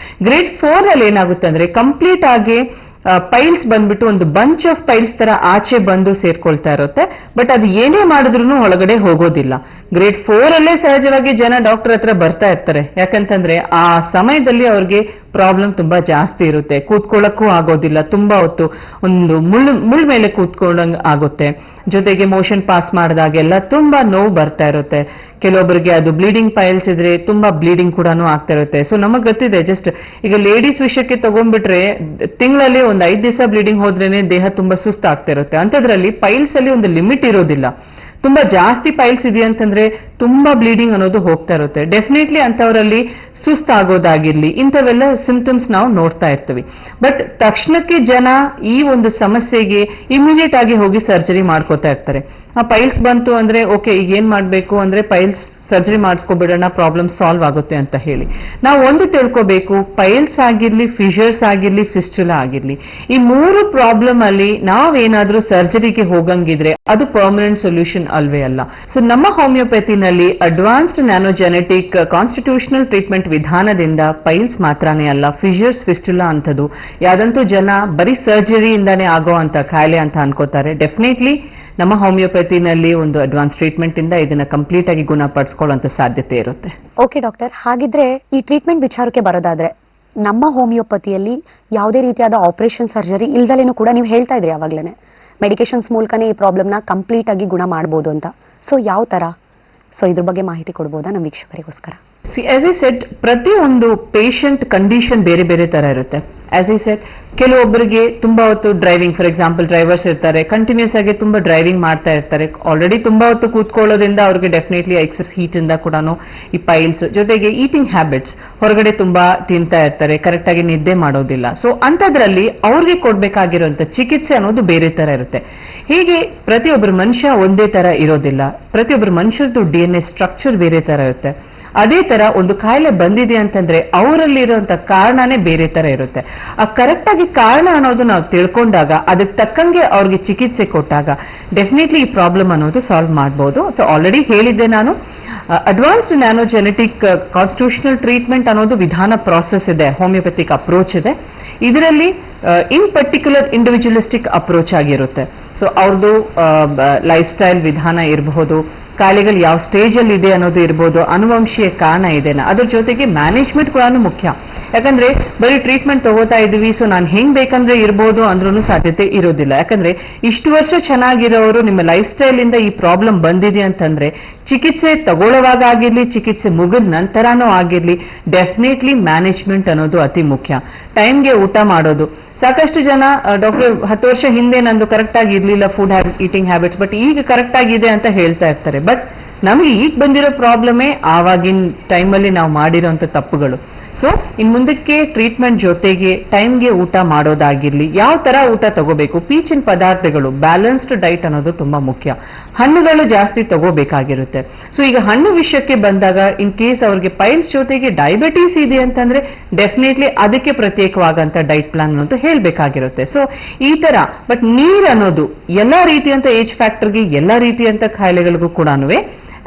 C: ಗ್ರೇಡ್ 4 ಅಲ್ಲಿ ಏನಾಗುತ್ತೆ ಅಂದ್ರೆ ಕಂಪ್ಲೀಟ್ ಆಗಿ ಪೈಲ್ಸ್ ಬಂದ್ಬಿಟ್ಟು ಒಂದು ಬಂಚ್ ಆಫ್ ಪೈಲ್ಸ್ ತರ ಆಚೆ ಬಂದು ಸೇರ್ಕೊಳ್ತಾ ಇರುತ್ತೆ, ಬಟ್ ಅದು ಏನೇ ಮಾಡಿದ್ರು ಒಳಗಡೆ ಹೋಗೋದಿಲ್ಲ. ಗ್ರೇಡ್ 4 ಅಲ್ಲೇ ಸಹಜವಾಗಿ ಜನ ಡಾಕ್ಟರ್ ಹತ್ರ ಬರ್ತಾ ಇರ್ತಾರೆ, ಯಾಕಂತಂದ್ರೆ ಆ ಸಮಯದಲ್ಲಿ ಅವ್ರಿಗೆ ಪ್ರಾಬ್ಲಮ್ ತುಂಬಾ ಜಾಸ್ತಿ ಇರುತ್ತೆ, ಕೂತ್ಕೊಳ್ಳಕ್ಕೂ ಆಗೋದಿಲ್ಲ, ತುಂಬಾ ಹೊತ್ತು ಒಂದು ಮುಳ್ ಮೇಲೆ ಕೂತ್ಕೊಂಡಂಗ್ ಆಗುತ್ತೆ, ಜೊತೆಗೆ ಮೋಷನ್ ಪಾಸ್ ಮಾಡಿದಾಗೆಲ್ಲ ತುಂಬಾ ನೋವು ಬರ್ತಾ ಇರುತ್ತೆ. ಕೆಲವೊಬ್ಬರಿಗೆ ಅದು ಬ್ಲೀಡಿಂಗ್ ಪೈಲ್ಸ್ ಇದ್ರೆ ತುಂಬಾ ಬ್ಲೀಡಿಂಗ್ ಕೂಡ ಆಗ್ತಾ ಇರುತ್ತೆ. ಸೊ ನಮಗ್ ಗೊತ್ತಿದೆ, ಜಸ್ಟ್ ಈಗ ಲೇಡೀಸ್ ವಿಷಯಕ್ಕೆ ತಗೊಂಡ್ಬಿಟ್ರೆ ತಿಂಗಳಲ್ಲಿ ಒಂದು 5 ದಿವಸ ಬ್ಲೀಡಿಂಗ್ ಹೋದ್ರೇನೆ ದೇಹ ತುಂಬಾ ಸುಸ್ತಾಗ್ತಾ ಇರುತ್ತೆ. ಅಂತದ್ರಲ್ಲಿ ಪೈಲ್ಸ್ ಅಲ್ಲಿ ಒಂದು ಲಿಮಿಟ್ ಇರೋದಿಲ್ಲ. ತುಂಬಾ ಜಾಸ್ತಿ ಪೈಲ್ಸ್ ಇದೆ ಅಂತಂದ್ರೆ ತುಂಬಾ ಬ್ಲೀಡಿಂಗ್ ಅನ್ನೋದು ಹೋಗ್ತಾ ಇರುತ್ತೆ. ಡೆಫಿನೆಟ್ಲಿ ಅಂತವರಲ್ಲಿ ಸುಸ್ತಾಗೋದಾಗಿರ್ಲಿ ಇಂಥವೆಲ್ಲ ಸಿಂಪ್ಟಮ್ಸ್ ನಾವು ನೋಡ್ತಾ ಇರ್ತೀವಿ. ಬಟ್ ತಕ್ಷಣಕ್ಕೆ ಜನ ಈ ಒಂದು ಸಮಸ್ಯೆಗೆ ಇಮಿಡಿಯೇಟ್ ಆಗಿ ಹೋಗಿ ಸರ್ಜರಿ ಮಾಡ್ಕೋತಾ ಇರ್ತಾರೆ. ಆ ಪೈಲ್ಸ್ ಬಂತು ಅಂದ್ರೆ ಓಕೆ, ಈಗ ಏನ್ ಮಾಡ್ಬೇಕು ಅಂದ್ರೆ ಪೈಲ್ಸ್ ಸರ್ಜರಿ ಮಾಡಿಸ್ಕೊಬಿಡೋಣ, ಪ್ರಾಬ್ಲಮ್ ಸಾಲ್ವ್ ಆಗುತ್ತೆ ಅಂತ ಹೇಳಿ. ನಾವು ಒಂದು ತಿಳ್ಕೋಬೇಕು, ಪೈಲ್ಸ್ ಆಗಿರ್ಲಿ, ಫಿಷರ್ಸ್ ಆಗಿರ್ಲಿ, ಫಿಸ್ಟುಲಾ ಆಗಿರ್ಲಿ, ಈ 3 ಪ್ರಾಬ್ಲಮ್ ಅಲ್ಲಿ ನಾವೇನಾದ್ರೂ ಸರ್ಜರಿಗೆ ಹೋಗಂಗಿದ್ರೆ ಅದು ಪರ್ಮನೆಂಟ್ ಸೊಲ್ಯೂಷನ್ ಅಲ್ವೇ ಅಲ್ಲ. ಸೊ ನಮ್ಮ ಹೋಮಿಯೋಪತಿನಲ್ಲಿ ಅಡ್ವಾನ್ಸ್ಡ್ ನ್ಯಾನೋಜೆನೆಟಿಕ್ ಕಾನ್ಸ್ಟಿಟ್ಯೂಷನಲ್ ಟ್ರೀಟ್ಮೆಂಟ್ ವಿಧಾನದಿಂದ ಪೈಲ್ಸ್ ಮಾತ್ರನೇ ಅಲ್ಲ, ಫಿಷರ್ಸ್, ಫಿಸ್ಟುಲಾ ಅಂತದ್ದು ಯಾವ್ದಂತೂ ಜನ ಬರೀ ಸರ್ಜರಿಯಿಂದಾನೇ ಆಗೋ ಅಂತ ಕಾಯಿಲೆ ಅಂತ ಅನ್ಕೋತಾರೆ. ಡೆಫಿನೆಟ್ಲಿ ನಮ್ಮ ಹೋಮಿಯೋಪತಿನಲ್ಲಿ ಒಂದು ಅಡ್ವಾನ್ಸ್ ಟ್ರೀಟ್ಮೆಂಟ್ ಇಂದ ಇದನ್ನ ಕಂಪ್ಲೀಟ್ ಆಗಿ ಗುಣಪಡಿಸ್ಕೊಳ್ಳುವಂತ ಸಾಧ್ಯತೆ ಇರುತ್ತೆ.
B: ಓಕೆ ಡಾಕ್ಟರ್, ಹಾಗಿದ್ರೆ ಈ ಟ್ರೀಟ್ಮೆಂಟ್ ವಿಚಾರಕ್ಕೆ ಬರೋದಾದ್ರೆ ನಮ್ಮ ಹೋಮಿಯೋಪತಿಯಲ್ಲಿ ಯಾವುದೇ ರೀತಿಯಾದ ಆಪರೇಷನ್ ಸರ್ಜರಿ ಇಲ್ದಲೇನು ಕೂಡ ನೀವು ಹೇಳ್ತಾ ಇದ್ರಿ ಯಾವಾಗ್ಲೇನೆ ಮೆಡಿಕೇಶನ್ಸ್ ಮೂಲಕನೇ ಈ ಪ್ರಾಬ್ಲಮ್ನ ಕಂಪ್ಲೀಟ್ ಆಗಿ ಗುಣ ಮಾಡ್ಬೋದು ಅಂತ. ಸೊ ಯಾವ ತರ, ಸೊ ಇದ್ರ ಬಗ್ಗೆ ಮಾಹಿತಿ ಕೊಡ್ಬೋದಾ ನಮ್ಮ ವೀಕ್ಷಕರಿಗೋಸ್ಕರ?
C: ಆಸ್ ಐ ಸೆಟ್, ಪ್ರತಿಯೊಂದು ಪೇಷಂಟ್ ಕಂಡೀಷನ್ ಬೇರೆ ಬೇರೆ ತರ ಇರುತ್ತೆ. ಆಸ್ ಐ ಸೆಟ್, ಕೆಲವೊಬ್ಬರಿಗೆ ತುಂಬಾ ಹೊತ್ತು ಡ್ರೈವಿಂಗ್, ಫಾರ್ ಎಕ್ಸಾಂಪಲ್ ಡ್ರೈವರ್ಸ್ ಇರ್ತಾರೆ, ಕಂಟಿನ್ಯೂಸ್ ಆಗಿ ತುಂಬಾ ಡ್ರೈವಿಂಗ್ ಮಾಡ್ತಾ ಇರ್ತಾರೆ, ಆಲ್ರೆಡಿ ತುಂಬಾ ಹೊತ್ತು ಕೂತ್ಕೊಳ್ಳೋದ್ರಿಂದ ಅವ್ರಿಗೆ ಡೆಫಿನೆಟ್ಲಿ ಎಕ್ಸೆಸ್ ಹೀಟ್ ಇಂದ ಕೂಡ ಈ ಪೈಲ್ಸ್, ಜೊತೆಗೆ ಈಟಿಂಗ್ ಹ್ಯಾಬಿಟ್ಸ್, ಹೊರಗಡೆ ತುಂಬಾ ತಿಂತಾ ಇರ್ತಾರೆ, ಕರೆಕ್ಟ್ ಆಗಿ ನಿದ್ದೆ ಮಾಡೋದಿಲ್ಲ. ಸೊ ಅಂತದ್ರಲ್ಲಿ ಅವ್ರಿಗೆ ಕೊಡ್ಬೇಕಾಗಿರುವಂತ ಚಿಕಿತ್ಸೆ ಅನ್ನೋದು ಬೇರೆ ತರ ಇರುತ್ತೆ. ಹೀಗೆ ಪ್ರತಿಯೊಬ್ಬರು ಮನುಷ್ಯ ಒಂದೇ ತರ ಇರೋದಿಲ್ಲ. ಪ್ರತಿಯೊಬ್ಬರು ಮನುಷ್ಯರದ್ದು DNA ಸ್ಟ್ರಕ್ಚರ್ ಬೇರೆ ತರ ಇರುತ್ತೆ. ಅದೇ ತರ ಒಂದು ಕಾಯಿಲೆ ಬಂದಿದೆ ಅಂತಂದ್ರೆ ಅವರಲ್ಲಿರುವಂತ ಕಾರಣನೇ ಬೇರೆ ತರ ಇರುತ್ತೆ. ಆ ಕರೆಕ್ಟ್ ಆಗಿ ಕಾರಣ ಅನ್ನೋದು ನಾವು ತಿಳ್ಕೊಂಡಾಗ ಅದಕ್ಕೆ ತಕ್ಕಂಗೆ ಅವ್ರಿಗೆ ಚಿಕಿತ್ಸೆ ಕೊಟ್ಟಾಗ ಡೆಫಿನೆಟ್ಲಿ ಈ ಪ್ರಾಬ್ಲಮ್ ಅನ್ನೋದು ಸಾಲ್ವ್ ಮಾಡಬಹುದು. ಸೊ ಆಲ್ರೆಡಿ ಹೇಳಿದ್ದೆ ನಾನು, ಅಡ್ವಾನ್ಸ್ಡ್ ನ್ಯಾನೋಜೆನೆಟಿಕ್ ಕಾನ್ಸ್ಟಿಟ್ಯೂಷನಲ್ ಟ್ರೀಟ್ಮೆಂಟ್ ಅನ್ನೋದು ವಿಧಾನ ಪ್ರಾಸೆಸ್ ಇದೆ, ಹೋಮಿಯೋಪತಿಕ್ ಅಪ್ರೋಚ್ ಇದೆ. ಇದರಲ್ಲಿ ಇನ್ ಪರ್ಟಿಕ್ಯುಲರ್ ಇಂಡಿವಿಜುವಲಿಸ್ಟಿಕ್ ಅಪ್ರೋಚ್ ಆಗಿರುತ್ತೆ. ಸೊ ಅವ್ರದ್ದು ಲೈಫ್ ಸ್ಟೈಲ್ ವಿಧಾನ ಇರಬಹುದು, ಕಾಯಿಲೆಗಳು ಯಾವ ಸ್ಟೇಜ್ ಅಲ್ಲಿ ಇದೆ ಅನ್ನೋದು ಇರ್ಬೋದು, ಅನುವಂಶೀಯ ಕಾರಣ ಇದೆನಾ, ಅದ್ರ ಜೊತೆಗೆ ಮ್ಯಾನೇಜ್ಮೆಂಟ್ ಕೂಡ ಮುಖ್ಯ. ಯಾಕಂದ್ರೆ ಬರೀ ಟ್ರೀಟ್ಮೆಂಟ್ ತಗೋತಾ ಇದೀವಿ, ಸೊ ನಾನು ಹೆಂಗ್ ಬೇಕಂದ್ರೆ ಇರ್ಬೋದು ಅಂದ್ರೂ ಸಾಧ್ಯತೆ ಇರೋದಿಲ್ಲ. ಯಾಕಂದ್ರೆ ಇಷ್ಟು ವರ್ಷ ಚೆನ್ನಾಗಿರೋರು ನಿಮ್ಮ ಲೈಫ್ ಸ್ಟೈಲ್ ಇಂದ ಈ ಪ್ರಾಬ್ಲಮ್ ಬಂದಿದೆ ಅಂತಂದ್ರೆ ಚಿಕಿತ್ಸೆ ತಗೊಳ್ಳೋವಾಗ ಆಗಿರ್ಲಿ, ಚಿಕಿತ್ಸೆ ಮುಗಿದ ನಂತರನೂ ಆಗಿರ್ಲಿ, ಡೆಫಿನೆಟ್ಲಿ ಮ್ಯಾನೇಜ್ಮೆಂಟ್ ಅನ್ನೋದು ಅತಿ ಮುಖ್ಯ. ಟೈಮ್ಗೆ ಊಟ ಮಾಡೋದು. ಸಾಕಷ್ಟು ಜನ ಡಾಕ್ಟರ್ 10 ವರ್ಷ ಹಿಂದೆ ನಂದು ಕರೆಕ್ಟ್ ಆಗಿ ಇರ್ಲಿಲ್ಲ ಫುಡ್ ಈಟಿಂಗ್ ಹ್ಯಾಬಿಟ್ಸ್, ಬಟ್ ಈಗ ಕರೆಕ್ಟ್ ಆಗಿದೆ ಅಂತ ಹೇಳ್ತಾ ಇರ್ತಾರೆ. ಬಟ್ ನಮಗೆ ಈಗ ಬಂದಿರೋ ಪ್ರಾಬ್ಲಮೇ ಆವಾಗಿನ ಟೈಮಲ್ಲಿ ನಾವು ಮಾಡಿರೋಂಥ ತಪ್ಪುಗಳು. ಸೊ ಇನ್ ಮುಂದಕ್ಕೆ ಟ್ರೀಟ್ಮೆಂಟ್ ಜೊತೆಗೆ ಟೈಮ್ಗೆ ಊಟ ಮಾಡೋದಾಗಿರ್ಲಿ, ಯಾವ ತರ ಊಟ ತಗೋಬೇಕು, ಪೀಚಿನ ಪದಾರ್ಥಗಳು, ಬ್ಯಾಲೆನ್ಸ್ಡ್ ಡೈಟ್ ಅನ್ನೋದು ತುಂಬಾ ಮುಖ್ಯ. ಹಣ್ಣುಗಳು ಜಾಸ್ತಿ ತಗೋಬೇಕಾಗಿರುತ್ತೆ. ಸೊ ಈಗ ಹಣ್ಣು ವಿಷಯಕ್ಕೆ ಬಂದಾಗ ಇನ್ ಕೇಸ್ ಅವ್ರಿಗೆ ಪೈಲ್ಸ್ ಜೊತೆಗೆ ಡಯಾಬಿಟೀಸ್ ಇದೆ ಅಂತಂದ್ರೆ ಡೆಫಿನೆಟ್ಲಿ ಅದಕ್ಕೆ ಪ್ರತ್ಯೇಕವಾದಂತ ಡೈಟ್ ಪ್ಲಾನ್ ಅನ್ನೋದು ಹೇಳ್ಬೇಕಾಗಿರುತ್ತೆ. ಸೊ ಈ ತರ ಬಟ್ ನೀರ್ ಅನ್ನೋದು ಎಲ್ಲಾ ರೀತಿಯಂತ ಏಜ್ ಫ್ಯಾಕ್ಟರ್ಗೆ, ಎಲ್ಲಾ ರೀತಿಯಂತ ಕಾಯಿಲೆಗಳಿಗೂ ಕೂಡ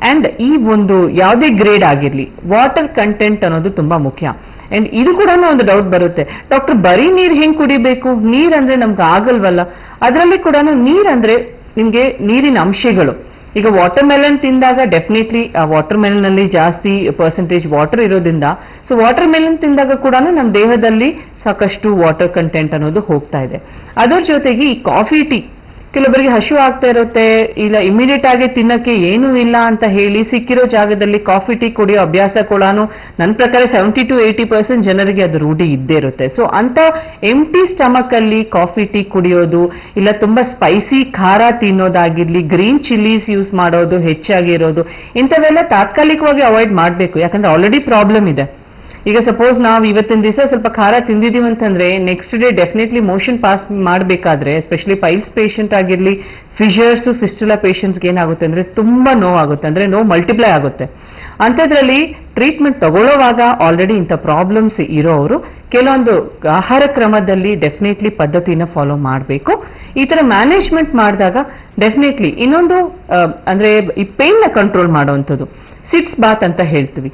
C: ಅಂಡ್ ಈ ಒಂದು ಯಾವುದೇ ಗ್ರೇಡ್ ಆಗಿರ್ಲಿ ವಾಟರ್ ಕಂಟೆಂಟ್ ಅನ್ನೋದು ತುಂಬಾ ಮುಖ್ಯ. ಅಂಡ್ ಇದು ಕೂಡ ಒಂದು ಡೌಟ್ ಬರುತ್ತೆ, ಡಾಕ್ಟರ್ ಬರೀ ನೀರ್ ಹೆಂಗ್ ಕುಡಿಬೇಕು, ನೀರ್ ಅಂದ್ರೆ ನಮ್ಗೆ ಆಗಲ್ವಲ್ಲ. ಅದರಲ್ಲಿ ಕೂಡ ನೀರ್ ಅಂದ್ರೆ ನಿಮ್ಗೆ ನೀರಿನ ಅಂಶಗಳು. ಈಗ ವಾಟರ್ ಮೆಲನ್ ತಿಂದಾಗ ಡೆಫಿನೆಟ್ಲಿ ಆ ವಾಟರ್ ಮೆಲನ್ ನಲ್ಲಿ ಜಾಸ್ತಿ ಪರ್ಸೆಂಟೇಜ್ ವಾಟರ್ ಇರೋದ್ರಿಂದ, ಸೊ ವಾಟರ್ ಮೆಲನ್ ತಿಂದಾಗ ಕೂಡ ನಮ್ಮ ದೇಹದಲ್ಲಿ ಸಾಕಷ್ಟು ವಾಟರ್ ಕಂಟೆಂಟ್ ಅನ್ನೋದು ಹೋಗ್ತಾ ಇದೆ. ಅದರ ಜೊತೆಗೆ ಈ ಕಾಫಿ ಟೀ, ಕೆಲವರಿಗೆ ಹಶು ಆಗ್ತಾ ಇರುತ್ತೆ, ಇಲ್ಲ ಇಮಿಡಿಯೇಟ್ ಆಗಿ ತಿನ್ನಕ್ಕೆ ಏನೂ ಇಲ್ಲ ಅಂತ ಹೇಳಿ ಸಿಕ್ಕಿರೋ ಜಾಗದಲ್ಲಿ ಕಾಫಿ ಟೀ ಕುಡಿಯೋ ಅಭ್ಯಾಸ ಕೂಡ ನನ್ನ ಪ್ರಕಾರ 70 to 80% ಜನರಿಗೆ ಅದು ರೂಢಿ ಇದ್ದೇ ಇರುತ್ತೆ. ಸೊ ಅಂತ ಎಂಟಿ ಸ್ಟಮಕ್ ಅಲ್ಲಿ ಕಾಫಿ ಟೀ ಕುಡಿಯೋದು, ಇಲ್ಲ ತುಂಬಾ ಸ್ಪೈಸಿ ಖಾರ ತಿನ್ನೋದಾಗಿರ್ಲಿ, ಗ್ರೀನ್ ಚಿಲ್ಲೀಸ್ ಯೂಸ್ ಮಾಡೋದು ಹೆಚ್ಚಾಗಿರೋದು, ಇಂಥವೆಲ್ಲ ತಾತ್ಕಾಲಿಕವಾಗಿ ಅವಾಯ್ಡ್ ಮಾಡಬೇಕು. ಯಾಕಂದ್ರೆ ಆಲ್ರೆಡಿ ಪ್ರಾಬ್ಲಮ್ ಇದೆ. ಈಗ ಸಪೋಸ್ ನಾವು ಇವತ್ತಿನ ದಿವಸ ಸ್ವಲ್ಪ ಖಾರ ತಿಂದಿದೀವಿ ಅಂತಂದ್ರೆ next day definitely motion pass ಮಾಡಬೇಕಾದ್ರೆ, ಎಸ್ಪೆಷಲಿ ಪೈಲ್ಸ್ ಪೇಷಂಟ್ ಆಗಿರ್ಲಿ, ಫಿಷರ್ಸ್ ಫಿಸ್ಟುಲಾ ಪೇಷಂಟ್ಸ್ಗೆ ಏನಾಗುತ್ತೆ ಅಂದ್ರೆ ತುಂಬಾ ನೋವಾಗುತ್ತೆ, ಅಂದ್ರೆ ನೋವು ಮಲ್ಟಿಪ್ಲೈ ಆಗುತ್ತೆ. ಅಂಥದ್ರಲ್ಲಿ ಟ್ರೀಟ್ಮೆಂಟ್ ತಗೊಳ್ಳೋವಾಗ ಆಲ್ರೆಡಿ ಇಂಥ ಪ್ರಾಬ್ಲಮ್ಸ್ ಇರೋರು ಕೆಲವೊಂದು ಆಹಾರ ಕ್ರಮದಲ್ಲಿ ಡೆಫಿನೆಟ್ಲಿ ಪದ್ಧತಿನ ಫಾಲೋ ಮಾಡಬೇಕು. ಈ ತರ ಮ್ಯಾನೇಜ್ಮೆಂಟ್ ಮಾಡಿದಾಗ ಡೆಫಿನೆಟ್ಲಿ ಇನ್ನೊಂದು ಅಂದ್ರೆ ಈ ಪೇನ್ ನ ಕಂಟ್ರೋಲ್ ಮಾಡುವಂಥದ್ದು, ಸಿಟ್ಸ್ ಬಾತ್ ಅಂತ ಹೇಳ್ತೀವಿ.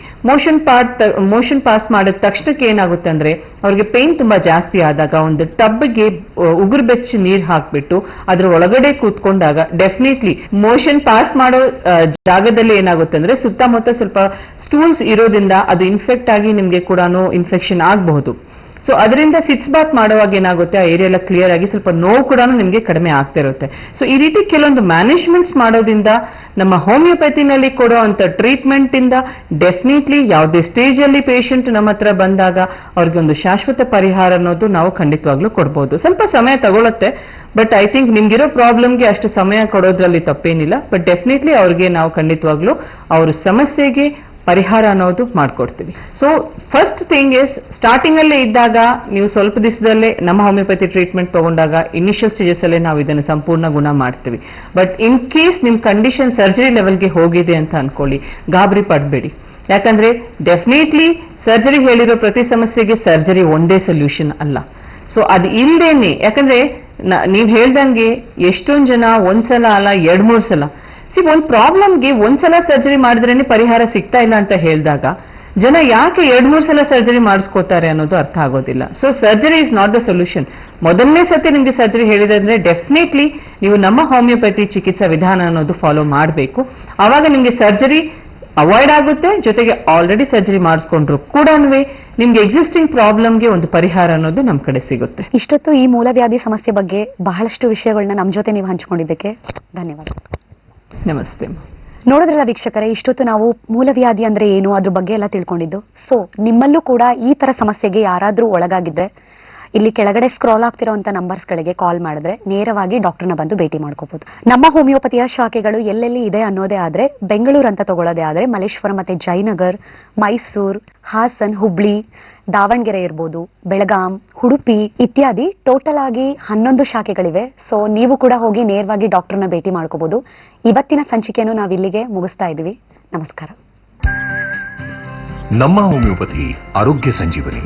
C: ಮೋಷನ್ ಪಾಸ್ ಮಾಡಿದ ತಕ್ಷಣಕ್ಕೆ ಏನಾಗುತ್ತೆ ಅಂದ್ರೆ ಅವ್ರಿಗೆ ಪೇನ್ ತುಂಬಾ ಜಾಸ್ತಿ ಆದಾಗ ಒಂದು ಟಬ್ಗೆ ಉಗುರು ಬೆಚ್ಚಿ ನೀರ್ ಹಾಕ್ಬಿಟ್ಟು ಅದ್ರ ಒಳಗಡೆ ಕೂತ್ಕೊಂಡಾಗ ಡೆಫಿನೆಟ್ಲಿ ಮೋಷನ್ ಪಾಸ್ ಮಾಡೋ ಜಾಗದಲ್ಲಿ ಏನಾಗುತ್ತೆ ಅಂದ್ರೆ ಸುತ್ತಮುತ್ತ ಸ್ವಲ್ಪ ಸ್ಟೂಲ್ಸ್ ಇರೋದ್ರಿಂದ ಅದು ಇನ್ಫೆಕ್ಟ್ ಆಗಿ ನಿಮ್ಗೆ ಕೂಡ ಇನ್ಫೆಕ್ಷನ್ ಆಗಬಹುದು. ಸೊ ಅದರಿಂದ ಸಿಟ್ಸ್ ಬಾತ್ ಮಾಡುವಾಗ ಏನಾಗುತ್ತೆ, ಆ ಏರಿಯಾ ಎಲ್ಲ ಕ್ಲಿಯರ್ ಆಗಿ ಸ್ವಲ್ಪ ನೋವು ಕೂಡ ನಿಮ್ಗೆ ಕಡಿಮೆ ಆಗ್ತಾ ಇರುತ್ತೆ. ಸೊ ಈ ರೀತಿ ಕೆಲವೊಂದು ಮ್ಯಾನೇಜ್ಮೆಂಟ್ಸ್ ಮಾಡೋದ್ರಿಂದ ನಮ್ಮ ಹೋಮಿಯೋಪತಿನಲ್ಲಿ ಕೊಡೋ ಅಂತ ಟ್ರೀಟ್ಮೆಂಟ್ ಇಂದ ಡೆಫಿನೆಟ್ಲಿ ಯಾವುದೇ ಸ್ಟೇಜ್ ಅಲ್ಲಿ ಪೇಷಂಟ್ ನಮ್ಮ ಹತ್ರ ಬಂದಾಗ ಅವ್ರಿಗೆ ಒಂದು ಶಾಶ್ವತ ಪರಿಹಾರ ಅನ್ನೋದು ನಾವು ಖಂಡಿತವಾಗ್ಲೂ ಕೊಡ್ಬೋದು. ಸ್ವಲ್ಪ ಸಮಯ ತಗೊಳುತ್ತೆ, ಬಟ್ ಐ ಥಿಂಕ್ ನಿಮ್ಗಿರೋ ಪ್ರಾಬ್ಲಮ್ಗೆ ಅಷ್ಟು ಸಮಯ ಕೊಡೋದ್ರಲ್ಲಿ ತಪ್ಪೇನಿಲ್ಲ. ಬಟ್ ಡೆಫಿನೆಟ್ಲಿ ಅವ್ರಿಗೆ ನಾವು ಖಂಡಿತವಾಗ್ಲೂ ಅವ್ರ ಸಮಸ್ಯೆಗೆ ಪರಿಹಾರ ಅನ್ನೋದು ಮಾಡ್ಕೊಡ್ತೀವಿ. So first thing is, starting ಅಲ್ಲೇ ಇದ್ದಾಗ ನೀವು ಸ್ವಲ್ಪ ದಿವಸದಲ್ಲೇ ನಮ್ಮ ಹೋಮಿಯೋಪತಿ ಟ್ರೀಟ್ಮೆಂಟ್ ತಗೊಂಡಾಗ ಇನಿಷಿಯಲ್ ಸ್ಟೇಜಸ್ ಅಲ್ಲೇ ನಾವು ಇದನ್ನು ಸಂಪೂರ್ಣ ಗುಣ ಮಾಡ್ತೀವಿ. ಬಟ್ ಇನ್ ಕೇಸ್ ನಿಮ್ ಕಂಡೀಷನ್ ಸರ್ಜರಿ ಲೆವೆಲ್ಗೆ ಹೋಗಿದೆ ಅಂತ ಅನ್ಕೊಳ್ಳಿ, ಗಾಬರಿ ಪಡ್ಬೇಡಿ. ಯಾಕಂದ್ರೆ ಡೆಫಿನೆಟ್ಲಿ ಸರ್ಜರಿ ಹೇಳಿರೋ ಪ್ರತಿ ಸಮಸ್ಯೆಗೆ ಸರ್ಜರಿ ಒಂದೇ ಸೊಲ್ಯೂಷನ್ ಅಲ್ಲ. ಸೊ ಅದು ಇಲ್ದೇನೆ, ಯಾಕಂದ್ರೆ ನೀವ್ ಹೇಳ್ದಂಗೆ ಎಷ್ಟೊಂದ್ ಜನ ಒಂದ್ಸಲ ಅಲ್ಲ 2-3 ಸಲ ಒಂದ್ ಪ್ರಾಬ್ಲಮ್ಗೆ ಒಂದ್ಸಲ ಸರ್ಜರಿ ಮಾಡಿದ್ರೇನೆ ಪರಿಹಾರ ಸಿಗ್ತಾ ಇಲ್ಲ ಅಂತ ಹೇಳಿದಾಗ ಜನ ಯಾಕೆ 2-3 ಸಲ ಸರ್ಜರಿ ಮಾಡಿಸ್ಕೋತಾರೆ ಅನ್ನೋದು ಅರ್ಥ ಆಗೋದಿಲ್ಲ. So surgery is not the solution. ಮೊದಲನೇ ಸತಿ ನಿಮ್ಗೆ ಸರ್ಜರಿ ಹೇಳಿದ್ರೆ ಡೆಫಿನೆಟ್ಲಿ ನೀವು ನಮ್ಮ ಹೋಮಿಯೋಪತಿ ಚಿಕಿತ್ಸಾ ವಿಧಾನ ಅನ್ನೋದು ಫಾಲೋ ಮಾಡಬೇಕು. ಆವಾಗ ನಿಮ್ಗೆ ಸರ್ಜರಿ ಅವಾಯ್ಡ್ ಆಗುತ್ತೆ, ಜೊತೆಗೆ ಆಲ್ರೆಡಿ ಸರ್ಜರಿ ಮಾಡಿಸ್ಕೊಂಡ್ರು ಕೂಡ ನಿಮ್ಗೆ ಎಕ್ಸಿಸ್ಟಿಂಗ್ ಪ್ರಾಬ್ಲಮ್ಗೆ ಒಂದು ಪರಿಹಾರ ಅನ್ನೋದು ನಮ್ ಕಡೆ ಸಿಗುತ್ತೆ.
B: ಇಷ್ಟೊತ್ತು ಈ ಮೂಲವ್ಯಾಧಿ ಸಮಸ್ಯೆ ಬಗ್ಗೆ ಬಹಳಷ್ಟು ವಿಷಯಗಳನ್ನ ನಮ್ ಜೊತೆ ನೀವು ಹಂಚಿಕೊಂಡಿದ್ದಕ್ಕೆ ಧನ್ಯವಾದ.
C: ನಮಸ್ತೆ.
B: ನೋಡಿದ್ರಲ್ಲ ವೀಕ್ಷಕರೇ, ಇಷ್ಟೊತ್ತು ನಾವು ಮೂಲವ್ಯಾಧಿ ಅಂದ್ರೆ ಏನು ಅದ್ರ ಬಗ್ಗೆ ಎಲ್ಲ ತಿಳ್ಕೊಂಡಿದ್ದು. ಸೊ ನಿಮ್ಮಲ್ಲೂ ಕೂಡ ಈ ತರ ಸಮಸ್ಯೆಗೆ ಯಾರಾದ್ರೂ ಒಳಗಾಗಿದ್ರೆ ಇಲ್ಲಿ ಕೆಳಗಡೆ ಸ್ಕ್ರಾಲ್ ಆಗ್ತಿರೋಂಥ ನಂಬರ್ಸ್ಗಳಿಗೆ ಕಾಲ್ ಮಾಡಿದ್ರೆ ನೇರವಾಗಿ ಡಾಕ್ಟರ್ನ ಬಂದು ಭೇಟಿ ಮಾಡ್ಕೋಬಹುದು. ನಮ್ಮ ಹೋಮಿಯೋಪತಿಯ ಶಾಖೆಗಳು ಎಲ್ಲೆಲ್ಲಿ ಇದೆ ಅನ್ನೋದೇ ಆದ್ರೆ ಬೆಂಗಳೂರು ಅಂತ ತಗೊಳ್ಳೋದೇ ಆದ್ರೆ ಮಲ್ಲೇಶ್ವರ ಮತ್ತೆ ಜಯನಗರ್, ಮೈಸೂರು, ಹಾಸನ್, ಹುಬ್ಳಿ, ದಾವಣಗೆರೆ ಇರ್ಬೋದು, ಬೆಳಗಾಂ, ಉಡುಪಿ ಇತ್ಯಾದಿ ಟೋಟಲ್ ಆಗಿ 11 ಶಾಖೆಗಳಿವೆ. ಸೊ ನೀವು ಕೂಡ ಹೋಗಿ ನೇರವಾಗಿ ಡಾಕ್ಟರ್ನ ಭೇಟಿ ಮಾಡ್ಕೋಬಹುದು. ಇವತ್ತಿನ ಸಂಚಿಕೆಯನ್ನು ನಾವು ಇಲ್ಲಿಗೆ ಮುಗಿಸ್ತಾ ಇದೀವಿ. ನಮಸ್ಕಾರ.
A: ನಮ್ಮ ಹೋಮಿಯೋಪತಿ ಆರೋಗ್ಯ ಸಂಜೀವನಿ.